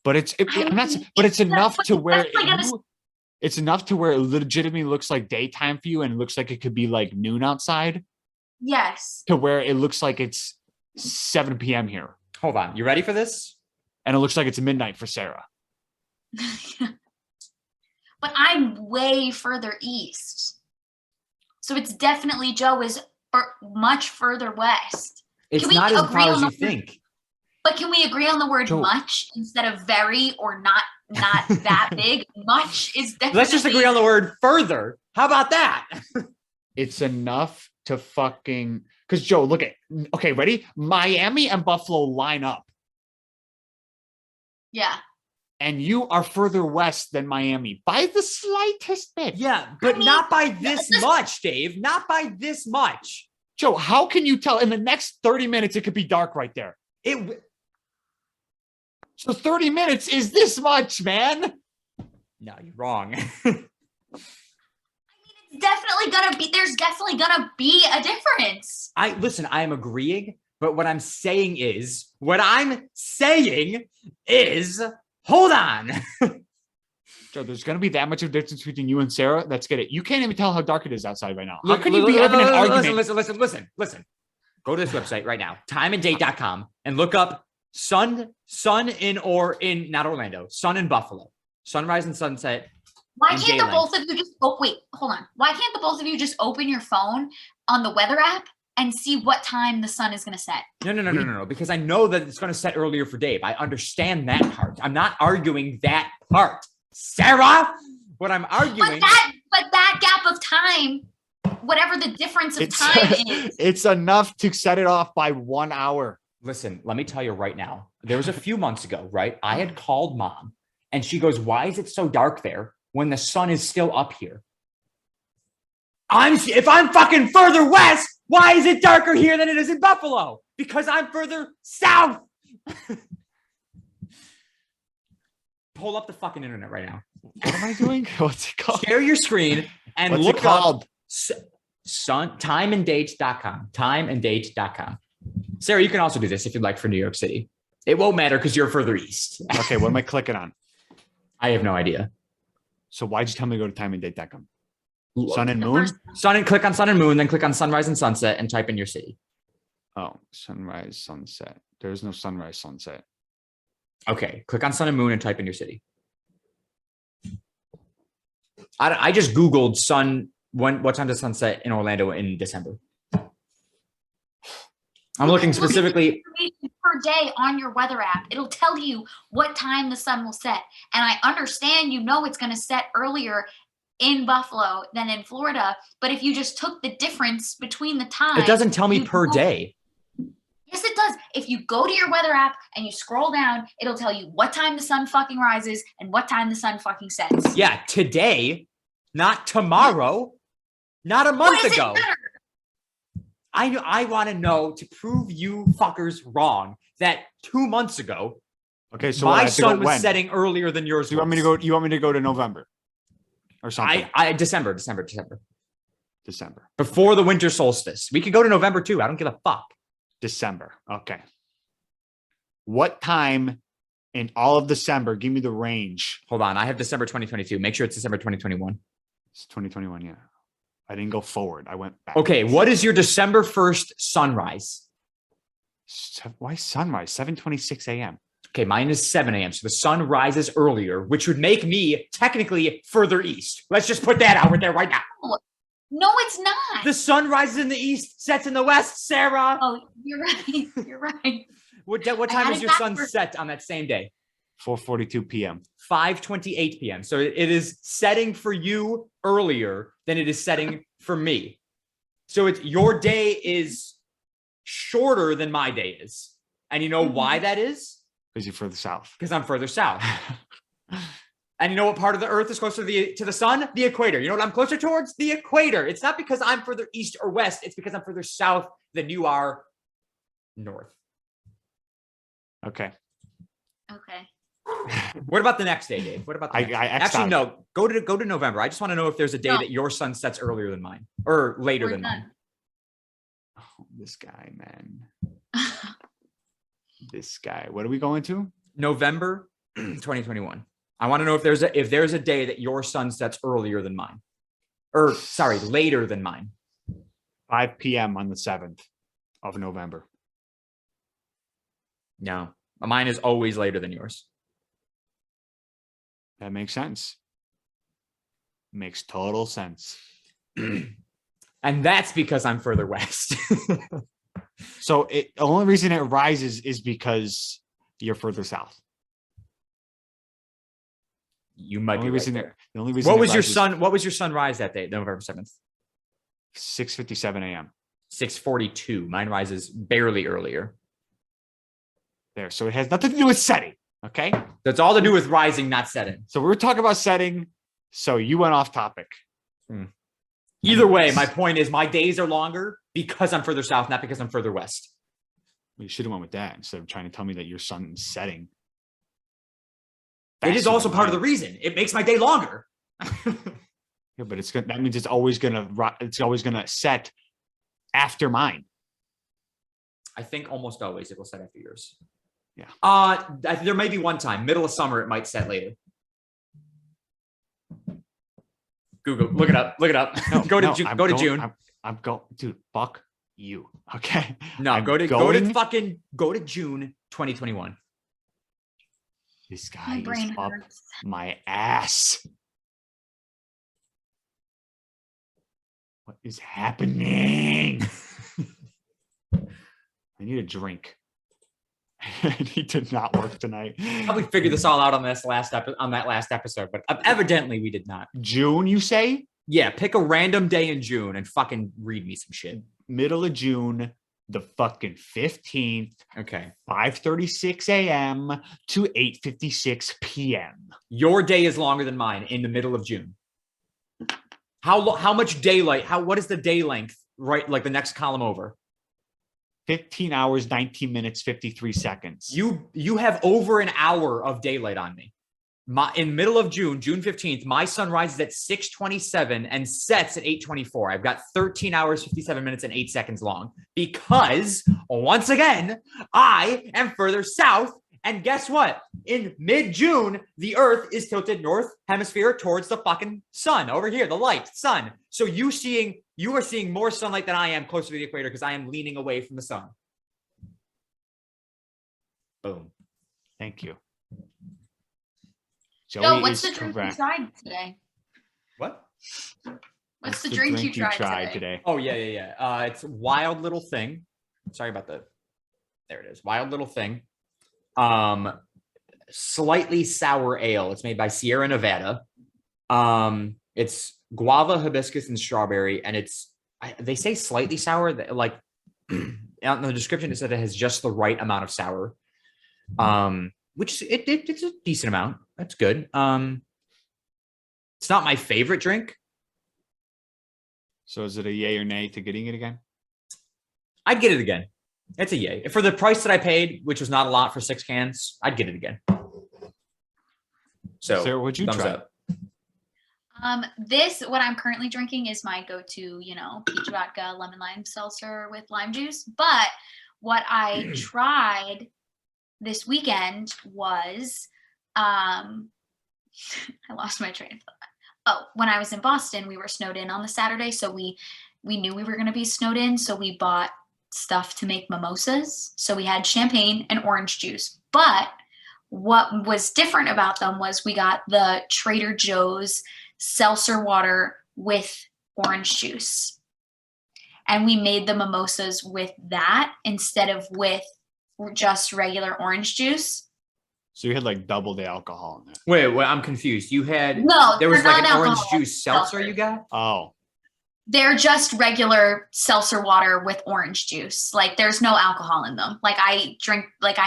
But it's enough to where it's enough to where it legitimately looks like daytime for you, and it looks like it could be like noon outside. Yes. To where it looks like it's 7 p.m. here. Hold on, you ready for this? And it looks like it's midnight for Sarah. But I'm way further east. So it's definitely Joe is much further west. It's not as far as you think. But can we agree on the word Joe, much instead of very or not that big? Much is definitely. Let's just agree on the word further. How about that? It's enough to fucking, because Joe, look at, okay, ready? Miami and Buffalo line up. Yeah. And you are further west than Miami by the slightest bit. Yeah, but not by this much, Dave. Not by this much. Joe, how can you tell in the next 30 minutes it could be dark right there? So 30 minutes is this much, man. No, you're wrong. There's definitely gonna be a difference. Listen, I am agreeing, but what I'm saying is, Hold on. Joe, there's going to be that much of a difference between you and Sarah. Let's get it. You can't even tell how dark it is outside right now. How can you be having an argument? Listen. Go to this website right now, timeanddate.com, and look up sun in not Orlando, sun in Buffalo, sunrise and sunset. Why and can't the day both of you just wait, hold on. Why can't the both of you just open your phone on the weather app and see what time the sun is gonna set? No, because I know that it's going to set earlier for Dave. I understand that part. I'm not arguing that part. Sarah, what I'm arguing. But that gap of time, whatever the difference of time is. It's enough to set it off by 1 hour. Listen, let me tell you right now. There was a few months ago, right? I had called mom and she goes, "Why is it so dark there when the sun is still up here?" If I'm fucking further west, why is it darker here than it is in Buffalo? Because I'm further south. Pull up the fucking internet right now. What am I doing? What's it called? Share your screen and What's look it called? Up timeanddate.com. Timeanddate.com. Sarah, you can also do this if you'd like for New York City. It won't matter because you're further east. Okay, what am I clicking on? I have no idea. So why'd you tell me to go to timeanddate.com? Sun and moon? Click on sun and moon, then click on sunrise and sunset and type in your city. Oh, sunrise, sunset. There's no sunrise, sunset. Okay, click on sun and moon and type in your city. I just Googled what time does sunset in Orlando in December? I'm looking specifically per day on your weather app. It'll tell you what time the sun will set. And I understand it's going to set earlier in Buffalo than in Florida. But if you just took the difference between the time. It doesn't tell me per day. Yes, it does. If you go to your weather app and you scroll down, it'll tell you what time the sun fucking rises and what time the sun fucking sets. Yeah, today, not tomorrow, not a month ago. I want to know to prove you fuckers wrong that 2 months ago, okay, so my sun was setting earlier than yours. So you want me to go to November or something? December. December. Before the winter solstice. We could go to November too. I don't give a fuck. December. Okay. What time in all of December? Give me the range. Hold on. I have December 2022. Make sure it's December 2021. It's 2021. Yeah. I didn't go forward. I went back. Okay. What is your December 1st sunrise? Why sunrise? 7:26 a.m. Okay. Mine is 7 a.m. So the sun rises earlier, which would make me technically further east. Let's just put that out there right now. No, it's not. The sun rises in the east, sets in the west, Sarah. Oh, you're right. You're right. What time is your sun set on that same day? 4:42 p.m. 5:28 p.m. So it is setting for you earlier than it is setting for me. So your day is shorter than my day is. And you know why that is? Because you're further south. Because I'm further south. And you know what part of the earth is closer to the sun? The equator. You know what I'm closer towards? The equator. It's not because I'm further east or west. It's because I'm further south than you are north. Okay. What about the next day, Dave? What about the next? Actually, no. Go to November. I just want to know if there's a day that your sun sets earlier than mine or later than mine. Oh, this guy, man. This guy. What are we going to? November 2021. I want to know if there's a day that your sun sets earlier than mine. Or sorry, later than mine. 5 p.m. on the 7th of November. No. Mine is always later than yours. That makes sense. Makes total sense. And that's because I'm further west. So the only reason it rises is because you're further south. You might be right there. The only reason what was your sunrise that day, November 7th? 6:57 a.m. 6:42. Mine rises barely earlier. There. So it has nothing to do with setting. Okay. That's all to do with rising, not setting. So we're talking about setting. So you went off topic. Either way, my point is my days are longer because I'm further south, not because I'm further west. Well, you should have went with that instead of trying to tell me that your sun is setting. It is also part of the reason. It makes my day longer. Yeah, but it's good. That means it's always gonna set after mine. I think almost always it will set after yours. There may be one time, middle of summer, it might set later. Google, look it up. Look it up. Go to June. I'm going, dude. Fuck you. Okay. No, I'm go to going- June 2021. This My guy is brain up hurts. my ass. What is happening? I need a drink. He did not work tonight. Probably figured this all out on that last episode, but evidently we did not. June, you say? Yeah, pick a random day in June and fucking read me some shit. Middle of June, the fucking 15th, Okay. 5:36 a.m. to 8:56 p.m. Your day is longer than mine in the middle of June. How much daylight? What is the day length? Right, like the next column over. 15 hours, 19 minutes, 53 seconds. You have over an hour of daylight on me. In middle of June, June 15th, my sun rises at 6:27 and sets at 8:24. I've got 13 hours, 57 minutes, and 8 seconds long because, once again, I am further south. And guess what? In mid-June, the Earth is tilted north hemisphere towards the fucking sun. Over here, the light, sun. So you are seeing more sunlight than I am closer to the equator because I am leaning away from the sun. Boom. Thank you. Yo, Joey what's is the drink correct. you tried today? What? What's the drink you tried today? Oh, yeah. It's Wild Little Thing. Sorry about that. There it is. Wild Little Thing. Slightly sour ale. It's made by Sierra Nevada. It's guava, hibiscus, and strawberry, and they say slightly sour. Like in the description, it said it has just the right amount of sour. Which it's a decent amount. That's good. It's not my favorite drink. So is it a yay or nay to getting it again? I'd get it again. It's a yay. For the price that I paid, which was not a lot for 6 cans, I'd get it again. So, Sarah, what'd you thumbs try? up. What I'm currently drinking is my go-to, peach vodka, lemon lime seltzer with lime juice. But what I tried this weekend was, I lost my train of thought. Oh, when I was in Boston, we were snowed in on the Saturday. So we knew we were going to be snowed in. So we bought stuff to make mimosas. So we had champagne and orange juice. But what was different about them was we got the Trader Joe's seltzer water with orange juice. And we made the mimosas with that instead of with just regular orange juice. So you had like double the alcohol in there. Wait, I'm confused. You had they're there was like an not orange alcohol juice seltzer seltzers. you got? Oh, They're just regular seltzer water with orange juice. Like there's no alcohol in them. Like I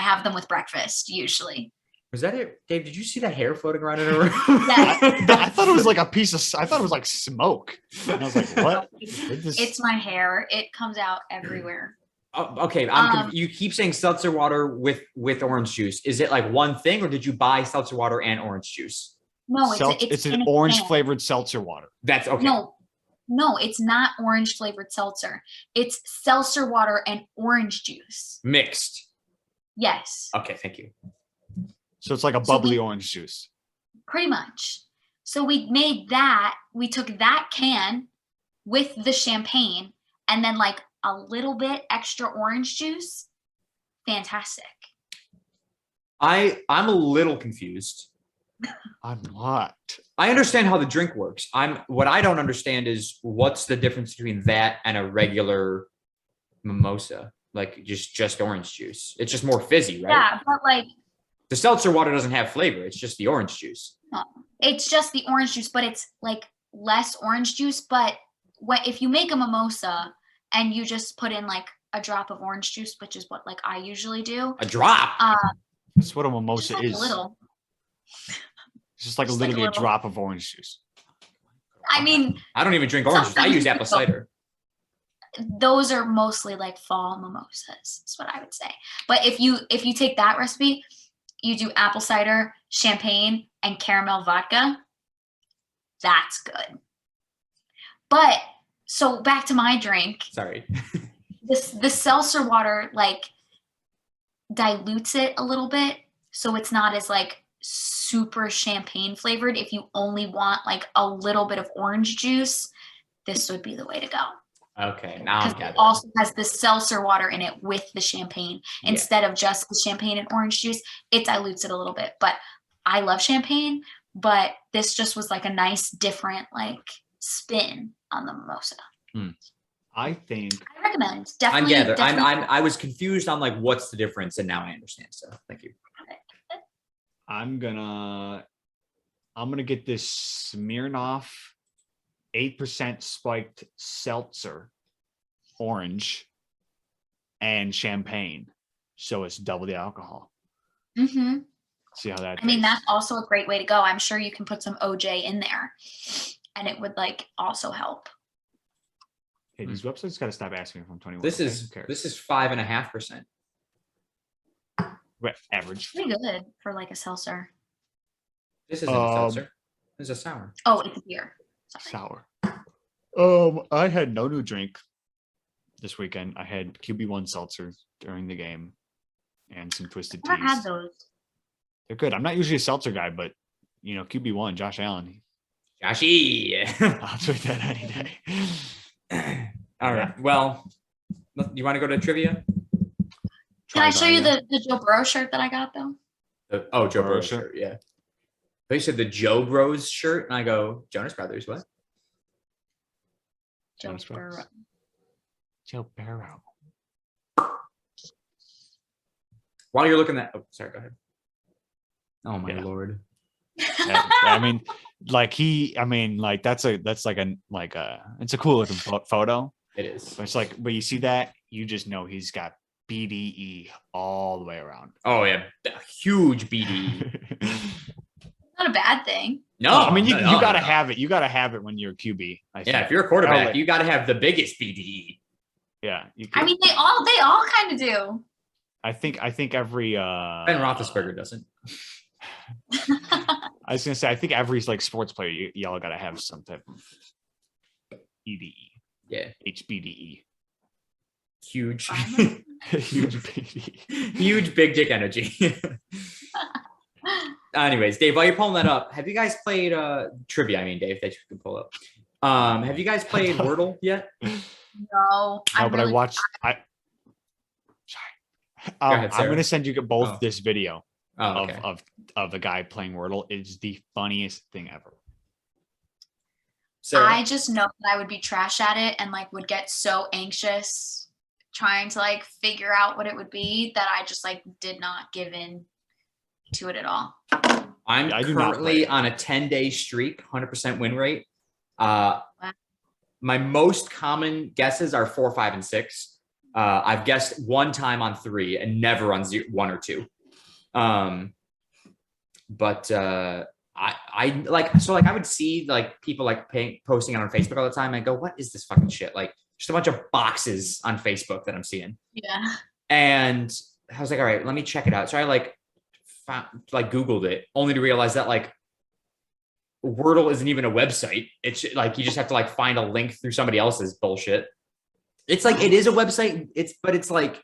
have them with breakfast usually. Was that it? Dave, did you see that hair floating around in a room? I thought it was like I thought it was like smoke. And I was like, what? It's my hair. It comes out everywhere. Oh, okay, you keep saying seltzer water with orange juice. Is it like one thing, or did you buy seltzer water and orange juice? No, it's in an a orange can. flavored seltzer water. That's okay. No, it's not orange flavored seltzer. It's seltzer water and orange juice. Mixed. Yes, Okay, thank you. So it's like a So bubbly orange juice. pretty much. So we made that. We took that can with the champagne and then like a little bit extra orange juice. Fantastic. I'm a little confused. I'm not. I understand how the drink works. What I don't understand is what's the difference between that and a regular mimosa, like just orange juice. It's just more fizzy, right? Yeah, but like The seltzer water doesn't have flavor. It's just the orange juice. it's just the orange juice, but it's like less orange juice. But if you make a mimosa and you just put in like a drop of orange juice, which is what like I usually do, A drop. That's what a just mimosa like is. a little. It's just like Just like a literally a little. drop of orange juice. I mean, I don't even drink orange juice. I Sometimes use apple people- cider. those are mostly like fall mimosas. Is what I would say. But if you take that recipe, you do apple cider, champagne, and caramel vodka. That's good. But so back to my drink. Sorry. The seltzer water, like dilutes it a little bit, so it's not as like super champagne flavored. If you only want like a little bit of orange juice, this would be the way to go. Okay, now I'm Because it gathering. also has the seltzer water in it with the champagne Yeah. instead of just the champagne and orange juice. It dilutes it a little bit, but I love champagne. But this just was like a nice, different like spin on the mimosa. I think I recommend. I'm Definitely. gathering. definitely. I was confused on like what's the difference, and now I understand. So thank you. I'm gonna get this Smirnoff 8% spiked seltzer, orange, and champagne. So it's double the alcohol. Mm-hmm. See how that I mean, tastes. that's also a great way to go. I'm sure you can put some OJ in there, and it would like also help. Hey, these websites gotta stop asking me if I'm 21. This okay? is Who cares? 5.5%. Average. Pretty good for like a seltzer. This isn't a seltzer. This is a sour. Oh, it's a beer. Sorry. Sour. I had no new drink this weekend. I had QB1 seltzer during the game and some twisted I never had teas. those. They're good. I'm not usually a seltzer guy, but you know, QB1, Josh Allen, Joshy. I'll drink that any day. All right. Well, you want to go to trivia? Can I show you Value. the Joe Burrow shirt that I got though? Oh, Joe Burrow Burrow shirt? shirt. Yeah. They said the Joe Bros shirt, and I go Jonas Brothers. What? Joe Jonas Brothers. Burrow. Joe Burrow. While you're looking at, oh, sorry, go ahead. Oh my Yeah. lord. Yeah, I mean, like that's like it's a cool looking photo. It is. But it's like, but you see that, you just know he's got BDE all the way around. Oh yeah, huge BD. Not a bad thing. No, I mean, you no, gotta no. have it. You gotta have it when you're a QB. I Yeah, think. if you're a quarterback, like- you got to have the biggest BDE. Yeah, you I could- mean, they all kind of do. I think every Ben Roethlisberger doesn't. I was gonna say, I think every like sports player, y'all gotta have some type of EDE, Yeah, HBDE, huge, huge BDE. huge big dick energy. Anyways, Dave, while you're pulling that up, have you guys played trivia? I mean, Dave, that you can pull up. Have you guys played Wordle yet? No, No, but I watched. Sorry. ahead, I'm Sarah. gonna send you both Oh. this video Oh, okay. of the guy playing Wordle. It's the funniest thing ever. Sarah, I just know that I would be trash at it and like would get so anxious trying to like figure out what it would be that I just like did not give in to it at all. I'm I do not currently play. on a 10-day streak, 100% win rate. My most common guesses are 4, 5, and 6. I've guessed one time on 3 and never on 1 or 2. But I like, so like I would see like people like posting it on Facebook all the time. And I go, what is this fucking shit? Like just a bunch of boxes on Facebook that I'm seeing. Yeah. And I was like, all right, let me check it out. So I like Googled it only to realize that like Wordle isn't even a website. It's like, you just have to like find a link through somebody else's bullshit. It's like, it is a website. But it's like,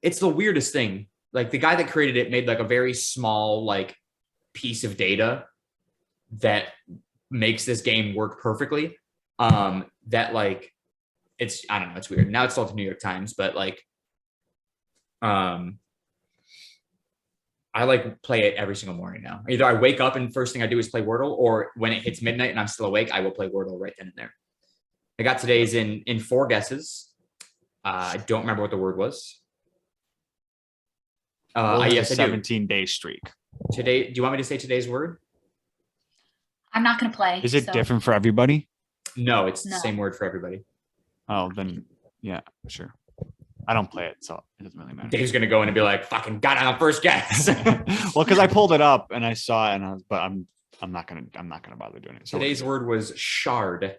it's the weirdest thing. Like the guy that created it made like a very small, like piece of data that makes this game work perfectly. That like, I don't know, it's weird. Now it's sold to New York Times, but like, I like play it every single morning now. Either I wake up and first thing I do is play Wordle, or when it hits midnight and I'm still awake, I will play Wordle right then and there. I got today's in 4 guesses. I don't remember what the word was. Yes, I do. 17-day streak. Today, do you want me to say today's word? I'm not gonna play. Is it so- different for everybody? No, it's the No. same word for everybody. Oh, then yeah, sure. I don't play it, so it doesn't really matter. Dave's gonna go in and be like, "Fucking got it on first guess." Well, because I pulled it up and I saw it, and I'm not gonna bother doing it. So Today's word was shard.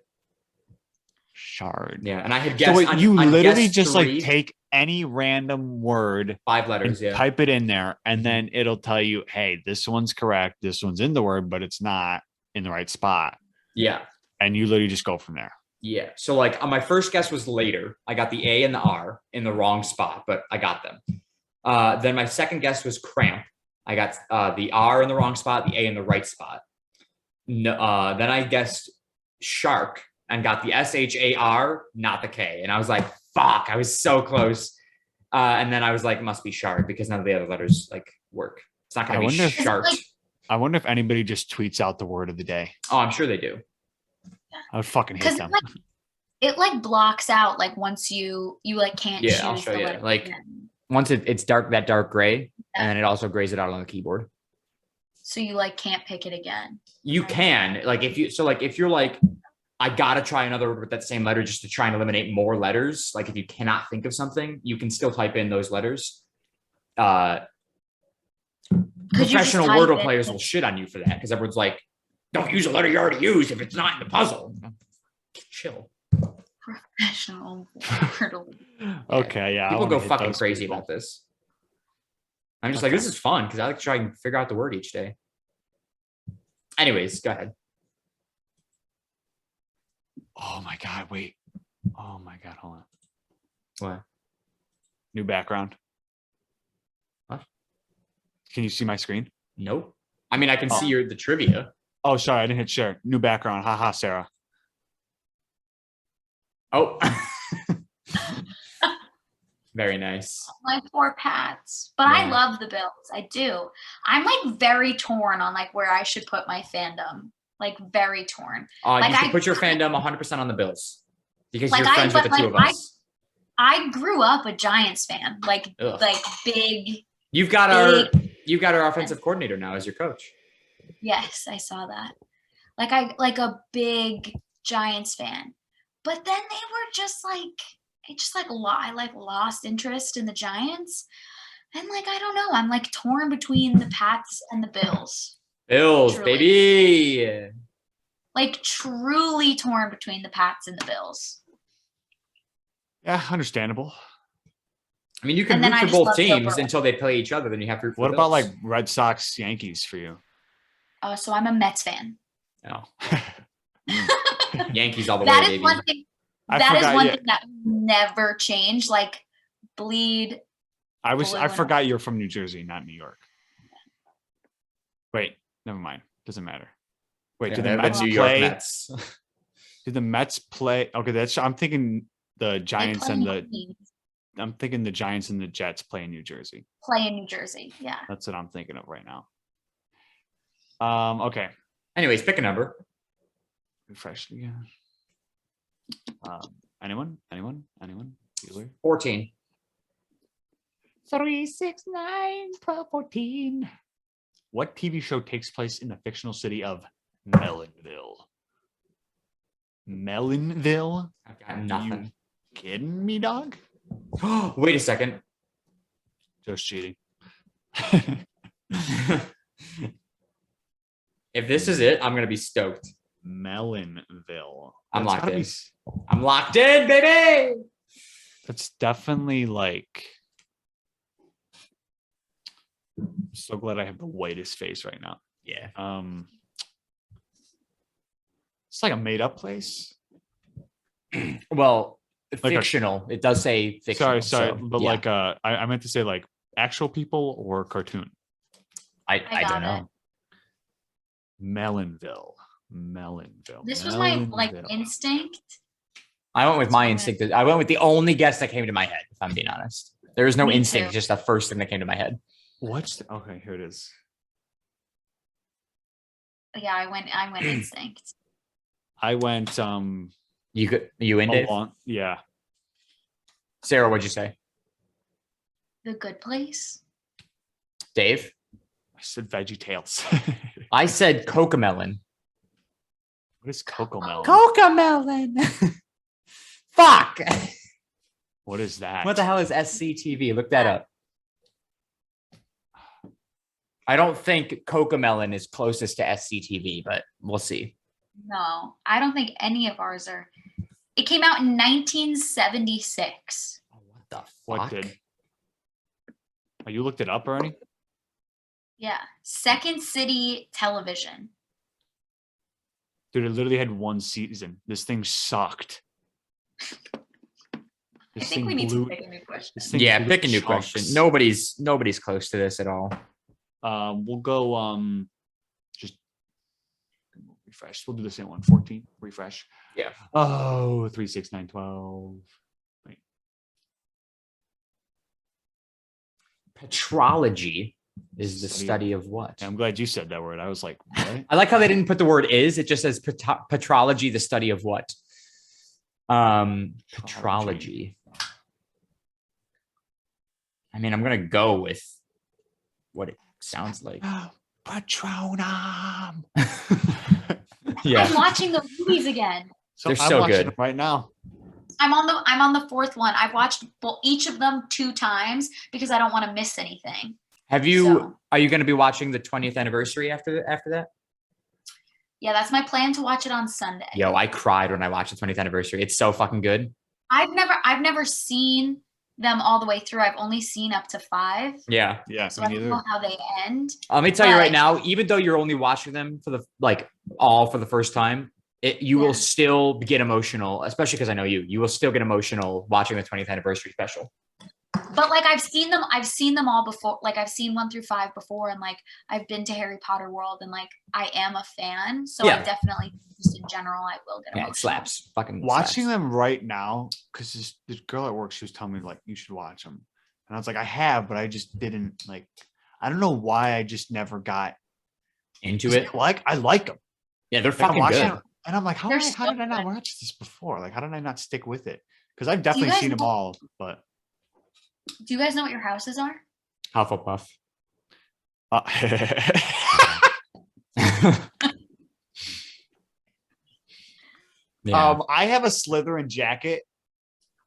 shard. Yeah, and I had So guessed. wait, on- you on literally guess just 3, like take any random word 5 and letters. Yeah, type it in there, and then it'll tell you, hey, this one's correct, this one's in the word, but it's not in the right spot. yeah. And you literally just go from there. Yeah. So like on my first guess was later. I got the A and the R in the wrong spot, but I got them. Then my second guess was cramp. I got the R in the wrong spot, the A in the right spot. No, then I guessed shark and got the SHAR, not the K. And I was like, fuck, I was so close. And then I was like, it must be shark because none of the other letters like work. It's not going to be wonder if- shark. I wonder if anybody just tweets out the word of the day. Oh, I'm sure they do. I would fucking hate Because them. it like blocks out like once you like can't Yeah, choose I'll show the you. letter Like- again. Once it's dark, that dark gray, and then it also grays it out on the keyboard. So you like can't pick it again. You can like if you're like, I gotta try another word with that same letter just to try and eliminate more letters. Like if you cannot think of something, you can still type in those letters. Could you just Professional type Wordle it? players will shit on you for that because everyone's like, don't use a letter you already used if it's not in the puzzle. Chill. Professional Wordle. Okay, yeah. I People wanna go hit fucking those crazy people. about this. I'm just like, this is fun because I like to try and figure out the word each day. Anyways, go ahead. Oh my god! Wait. Oh my god! Hold on. What? New background. What? Can you see my screen? Nope. I mean, I can Oh. see the trivia. Oh, sorry, I didn't hit share. New background. Haha, Sarah. Oh. Very nice. My poor Pats. But I Yeah. love the Bills. I do. I'm like very torn on like where I should put my fandom. Like very torn. Like, You should I- put your fandom 100% on the Bills because Like, you're friends with the but, two like, of us. I grew up a Giants fan. Like Ugh. big. You've got our offensive coordinator now as your coach. Yes, I saw that. Like a big Giants fan. But then they were just like I like lost interest in the Giants. And like I don't know, I'm like torn between the Pats and the Bills. Bills, Truly. baby. Like truly torn between the Pats and the Bills. Yeah, understandable. I mean, you can And then root I for just both love Joe teams Burrow. until they play each other. Then you have to root for What the about Bills. like Red Sox, Yankees for you? So I'm a Mets fan. No. Yankees all the That way, is baby. one thing. I That is forgot, one yeah. thing that never changed. Like bleed. I blue and forgot you're from New Jersey, not New York. Wait, never mind. Doesn't matter. Wait, Yeah, did the they're Mets New York play? Mets. Did the Mets play? Okay, I'm thinking the They Giants play and in the Queens, I'm thinking the Giants and the Jets play in New Jersey. play in New Jersey. Yeah. That's what I'm thinking of right now. Okay. Anyways, pick a number. Refresh it again. Anyone? Bueller? 14. 3, 6, 9, 12, 14. What TV show takes place in the fictional city of Melonville? Melonville? I've got nothing. Kidding me, dog? Wait a second. Just cheating. If this is it, I'm gonna be stoked. Melonville. I'm That's locked gotta in. be I'm locked in, baby. That's definitely like. I'm so glad I have the whitest face right now. Yeah. It's like a made up place. Well, Like a- fictional. It does say fictional. Sorry, so, but yeah. like I meant to say like actual people or cartoon. I I don't got know. Melonville. This was my like Melonville. instinct. I went with my Okay. instinct. I went with the only guess that came to my head, if I'm being honest. There was no Me instinct, too. just the first thing that came to my head. Okay, here it is. Yeah, I went instinct. I went You in, Dave? along. Yeah. Sarah, what'd you say? The Good Place. Dave? I said Veggie Tales. I said Cocomelon. What is Cocomelon? Cocomelon. Fuck. What is that? What the hell is SCTV? Look that up. I don't think Cocomelon is closest to SCTV, but we'll see. No, I don't think any of ours are. It came out in 1976. Oh, what the fuck? What did? Oh, you looked it up already? Yeah, Second City Television. Dude, it literally had one season. This thing sucked. I think we need to pick a new question. This thing Yeah, blew pick a new question. chunks. Nobody's close to this at all. We'll go just refresh. We'll do the same one. 14. Refresh. Yeah. Oh, 3, 6, 9, 12. Wait. Petrology is the Study study of what? Yeah, I'm glad you said that word. I was like, what? I like how they didn't put the word is. It just says petrology, the study of what? Petrology. I mean, I'm gonna go with what it sounds like. Patronum. Yeah. I'm watching the movies again. They're I'm so watching good. them right now. I'm on the fourth one. I've watched each of them 2 times because I don't want to miss anything. Have you? So- Are you going to be watching the 20th anniversary after that? Yeah, that's my plan to watch it on Sunday. Yo, I cried when I watched the 20th anniversary. It's so fucking good. I've never seen them all the way through. I've only seen up to 5. Yeah. Yeah, So I don't know how they end. Let me tell you right But- now, even though you're only watching them for the first time, you Yeah. will still get emotional, especially because I know you. You will still get emotional watching the 20th anniversary special. But like I've seen them all before. Like I've seen 1 through 5 before, and like I've been to Harry Potter World, and like I am a fan. So Yeah. I definitely, just in general, I will get Yeah, emotional. it slaps. Fucking Watching slaps. them right now, because this girl at work, she was telling me like you should watch them, and I was like, I have, but I just didn't like. I don't know why I just never got Into it. I like them. Yeah, they're Like, I'm fucking watching good. it, and I'm like, how They're did so I not good. watch this before? Like, how did I not stick with it? Because I've definitely guys seen them know- all, but Do you guys know what your houses are? Hufflepuff. Yeah. I have a Slytherin jacket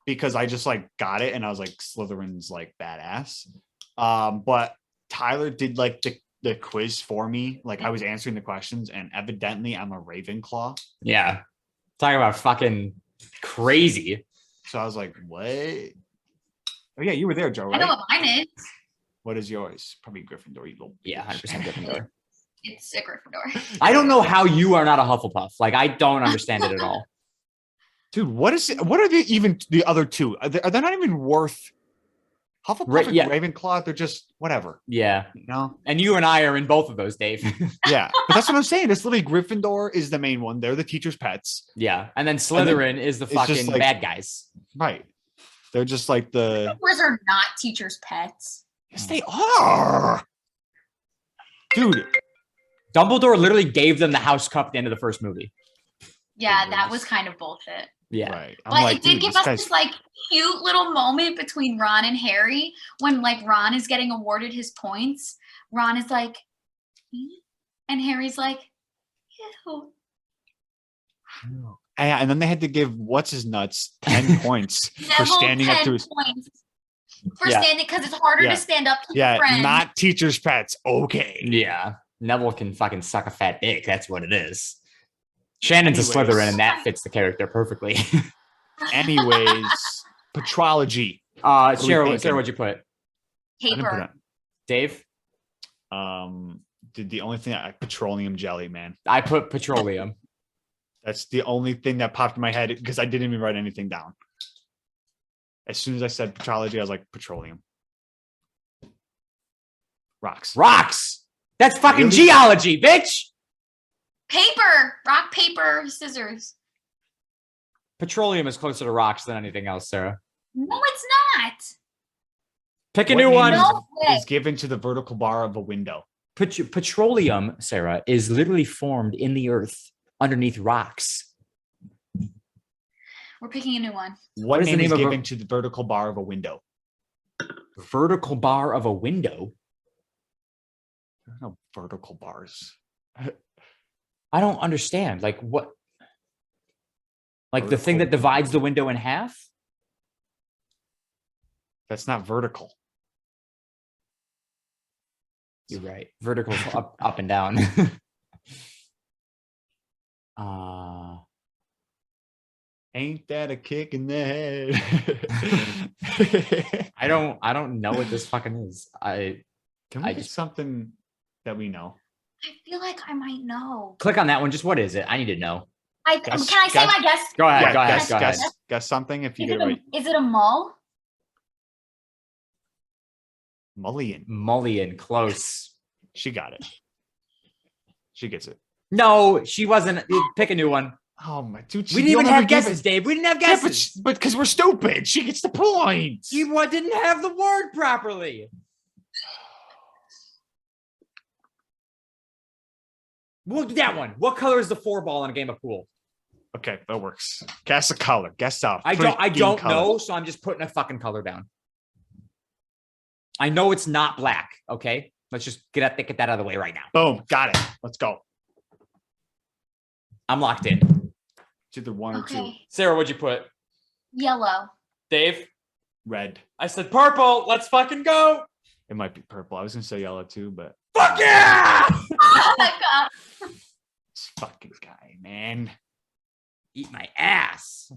because I just like got it, and I was like, Slytherin's like badass. But Tyler did like the quiz for me. Like I was answering the questions, and evidently I'm a Ravenclaw. Yeah. Talking about fucking crazy. So I was like, what? Oh yeah, you were there, Joe, I know right? what mine is. What is yours? Probably Gryffindor, you little Yeah, bitch. 100% Gryffindor. It's a Gryffindor. I don't know how you are not a Hufflepuff. Like, I don't understand it at all. Dude, what are the other two? Are they not even worth Hufflepuff and Yeah. Ravenclaw? They're just whatever, Yeah. you know? And you and I are in both of those, Dave. Yeah, but that's what I'm saying. It's literally Gryffindor is the main one. They're the teacher's pets, Yeah. And then Slytherin is the it's just fucking like- bad guys. right? They're just like the Gryffindors are not teachers' pets. yes, they are, dude. Dumbledore literally gave them the house cup at the end of the first movie. Yeah, It that was- was kind of bullshit. Yeah. Right? I'm But like, it did dude, give this us guy's this like cute little moment between Ron and Harry when like Ron is getting awarded his points. Ron is like, "Me?" And Harry's like, ew. and then they had to give what's his nuts 10 points for Neville standing up 10 to his points for Yeah. standing because it's harder Yeah. to stand up to yeah, your friend. not teacher's pets. Okay. Yeah. Neville can fucking suck a fat dick. That's what it is. Shannon's a Anyways. Slytherin, and that fits the character perfectly. Anyways, patrology. Sarah, thinking? what'd you put? I didn't put Paper. Dave? Did the only thing petroleum jelly, man. I put petroleum. That's the only thing that popped in my head because I didn't even write anything down. As soon as I said petrology, I was like, petroleum. Rocks. Rocks. That's fucking Really? geology, bitch. Paper. Rock, paper, scissors. Petroleum is closer to rocks than anything else, Sarah. No, it's not. Pick a What new name one. No way. Is given to the vertical bar of a window. Petroleum, Sarah, is literally formed in the earth underneath rocks. We're picking a new one. What is the name is name of a- given to the vertical bar of a window? Vertical bar of a window. There are no vertical bars. I don't understand. Like what? Like the thing that Vertical divides the window in half? That's not vertical. You're right. Vertical's up and down. Ain't that a kick in the head? I don't know what this fucking is. Can we I get just- something that we know? I feel like I might know. Click on that one. Just what is it? I need to know. Can I say my guess? Go ahead. Yeah, go ahead. guess, Go ahead. guess something if you Is get it, it right. is it a mall? Mullion. Mullion, close. She got it. She gets it. No, she wasn't. Pick a new one. Oh my dude. We didn't even have guesses, Dave. We didn't have Yeah, guesses. but because we're stupid, she gets the points. She didn't have the word properly. We'll do that one. What color is the 4-ball in a game of pool? Okay, that works. Guess a color. Guess a I freaking don't color. know, so I'm just putting a fucking color down. I know it's not black. Okay, let's just get that out of the way right now. Boom, got it. Let's go. I'm locked in. It's either one or two. Okay. Sarah, what'd you put? Yellow. Dave? Red. I said purple. Let's fucking go. It might be purple. I was gonna say yellow too, but Fuck yeah! Oh my God. this fucking guy, man. Eat my ass.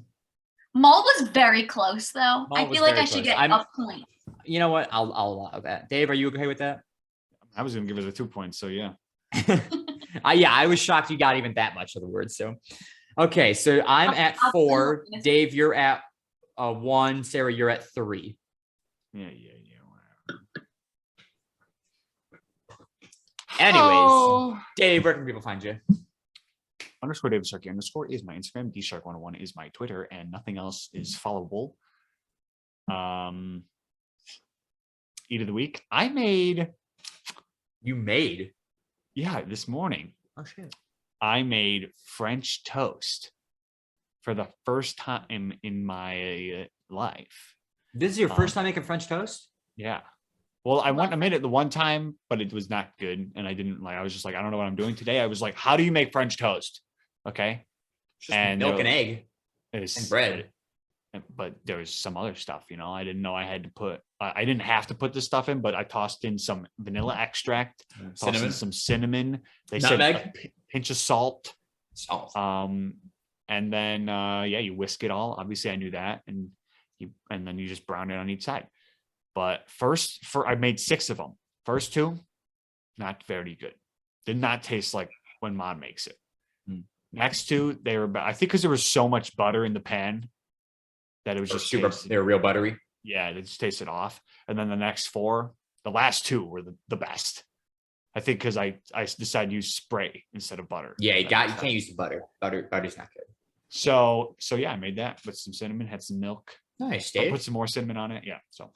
Mall was very close though. Mall I was feel like very I should close. get I'm- a point. You know what? I'll allow that. Dave, are you okay with that? I was gonna give it a 2 points, so yeah. Yeah, I was shocked you got even that much of the word. So, okay, so I'm at I'll 4. finish. Dave, you're at 1. Sarah, you're at 3. Yeah, whatever. Anyways, Dave, where can people find you? Underscore David Sharkey underscore is my Instagram. DShark101 is my Twitter, and nothing else is followable. Eat of the week. I made, You made. yeah, this morning. Oh shit. I made French toast for the first time in my life. This is your first time making French toast? Yeah. Well, I made it the one time, but it was not good. And I didn't I was just like, I don't know what I'm doing today. I was like, how do you make French toast? Okay. Just And milk and egg It's, and bread. but there was some other stuff, I didn't know I had to put, I didn't have to put this stuff in, but I tossed in some vanilla extract, tossed in Cinnamon. some cinnamon. They Nutmeg? said a pinch of salt. Salt. And then, you whisk it all. Obviously I knew that. And then you just brown it on each side. But I made 6 of them. First 2, not very good. Did not taste like when Mom makes it. Next 2, they were, I think because there was so much butter in the pan that it was just super. They were real buttery. yeah, it just tasted off. And then the next 4, the last 2 were the best. I think because I decided to use spray instead of butter. Yeah, you can't use the butter. Butter's not good. So yeah, I made that with some cinnamon, had some milk. Nice, I Dave. put some more cinnamon on it. Yeah. So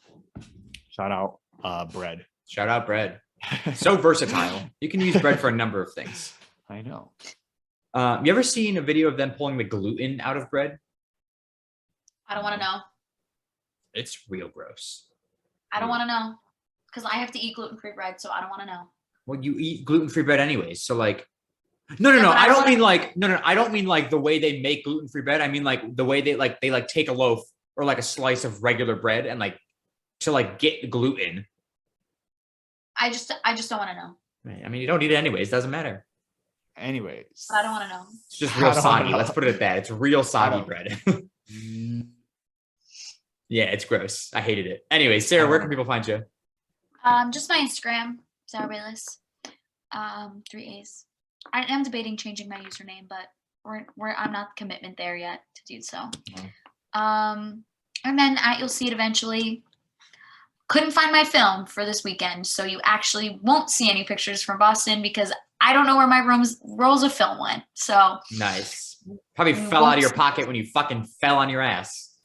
shout out bread. Shout out bread. So versatile. You can use bread for a number of things. I know. You ever seen a video of them pulling the gluten out of bread? I don't want to know. It's real gross. I don't want to know because I have to eat gluten-free bread, so I don't want to know. Well, you eat gluten-free bread anyways. So like, no. Yeah, but I don't wanna- mean like, no. I don't mean like the way they make gluten-free bread. I mean like the way they take a loaf or like a slice of regular bread and like to like get the gluten. I just don't want to know. I mean, you don't eat it anyways. Doesn't matter. Anyways. But I don't want to know. It's just I real don't soggy. know. Let's put it at that. It's real soggy don't- bread. Yeah, it's gross. I hated it. Anyway, Sarah, where can people find you? Just my Instagram, Sarah Bayless. 3 A's. I am debating changing my username, but I'm not commitment there yet to do so. And then you'll see it eventually. Couldn't find my film for this weekend, so you actually won't see any pictures from Boston because I don't know where my rolls of film went. So Nice. Probably You fell out of won't your see- pocket when you fucking fell on your ass.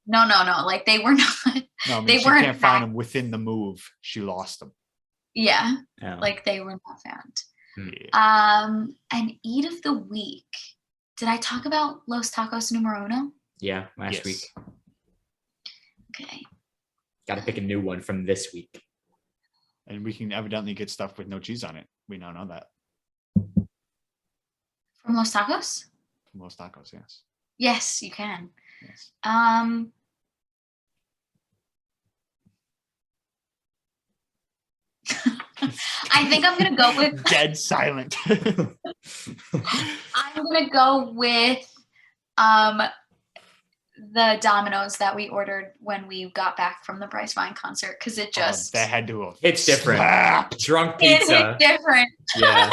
no, like they were not. No, I mean, They she weren't can't find them within the move. She lost them. Yeah, Oh. like they were not found. Yeah. An eat of the week. Did I talk about Los Tacos Numero Uno? Yeah, last Yes. week. Okay. Got to pick a new one from this week. And we can evidently get stuff with no cheese on it. We now know that From Los Tacos? from Los Tacos. Yes. Yes, you can. Yes. I think I'm gonna go with Dead silent. I'm gonna go with the Domino's that we ordered when we got back from the Bryce Vine concert because it just that had to have It's different. slapped. Drunk it pizza. hit different. Yeah.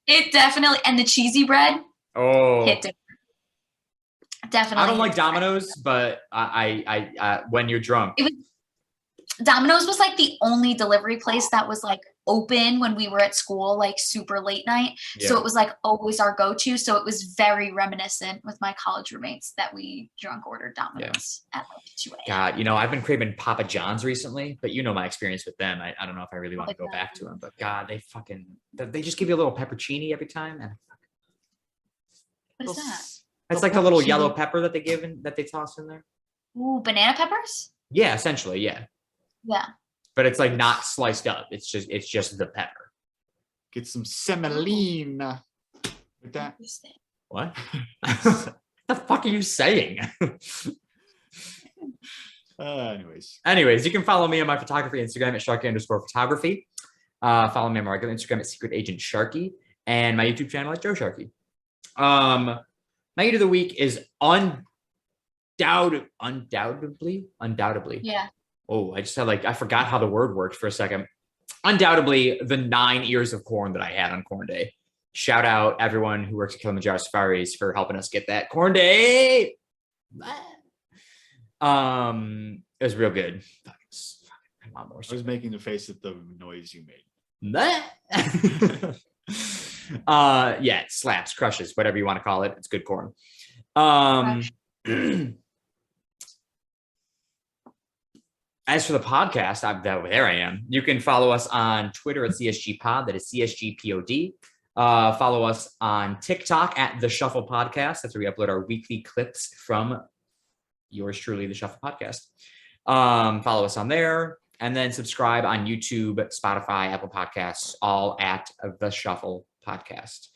It definitely and the cheesy bread Oh, hit different. Definitely. I don't like Domino's, but I when you're drunk. Domino's was like the only delivery place that was like open when we were at school, like super late night. So Yeah. it was like always our go-to. So it was very reminiscent with my college roommates that we drunk ordered Domino's at like 2 a.m. God, you know, I've been craving Papa John's recently, but you know my experience with them. I don't know if I really want to go back to them, but God, they just give you a little peppercini every time. And What is that? it's like the little yellow pepper that they give in that they toss in there. Ooh, banana peppers? Yeah, essentially, yeah. Yeah. But it's like not sliced up. It's just the pepper. Get some semolina with that. Interesting. What? What the fuck are you saying? Anyways, you can follow me on my photography Instagram at Sharky_photography. Follow me on my regular Instagram at Secret Agent Sharky, and my YouTube channel at Joe Sharky. My eat of the week is undoubtedly. Yeah. Oh, I just had I forgot how the word worked for a second. Undoubtedly, the 9 ears of corn that I had on Corn Day. Shout out everyone who works at Kilimanjaro Safaris for helping us get that Corn Day. It was real good. I want more. I was making the face at the noise you made. Yeah, it slaps, crushes, whatever you want to call it. It's good corn. As for the podcast, there I am. You can follow us on Twitter at CSG Pod. That is CSGPOD. Follow us on TikTok at The Shuffle Podcast. That's where we upload our weekly clips from yours truly, The Shuffle Podcast. Follow us on there. And then subscribe on YouTube, Spotify, Apple Podcasts, all at The Shuffle Podcast.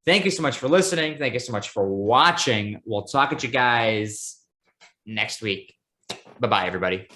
Thank you so much for listening. Thank you so much for watching. We'll talk at you guys next week. Bye-bye, everybody.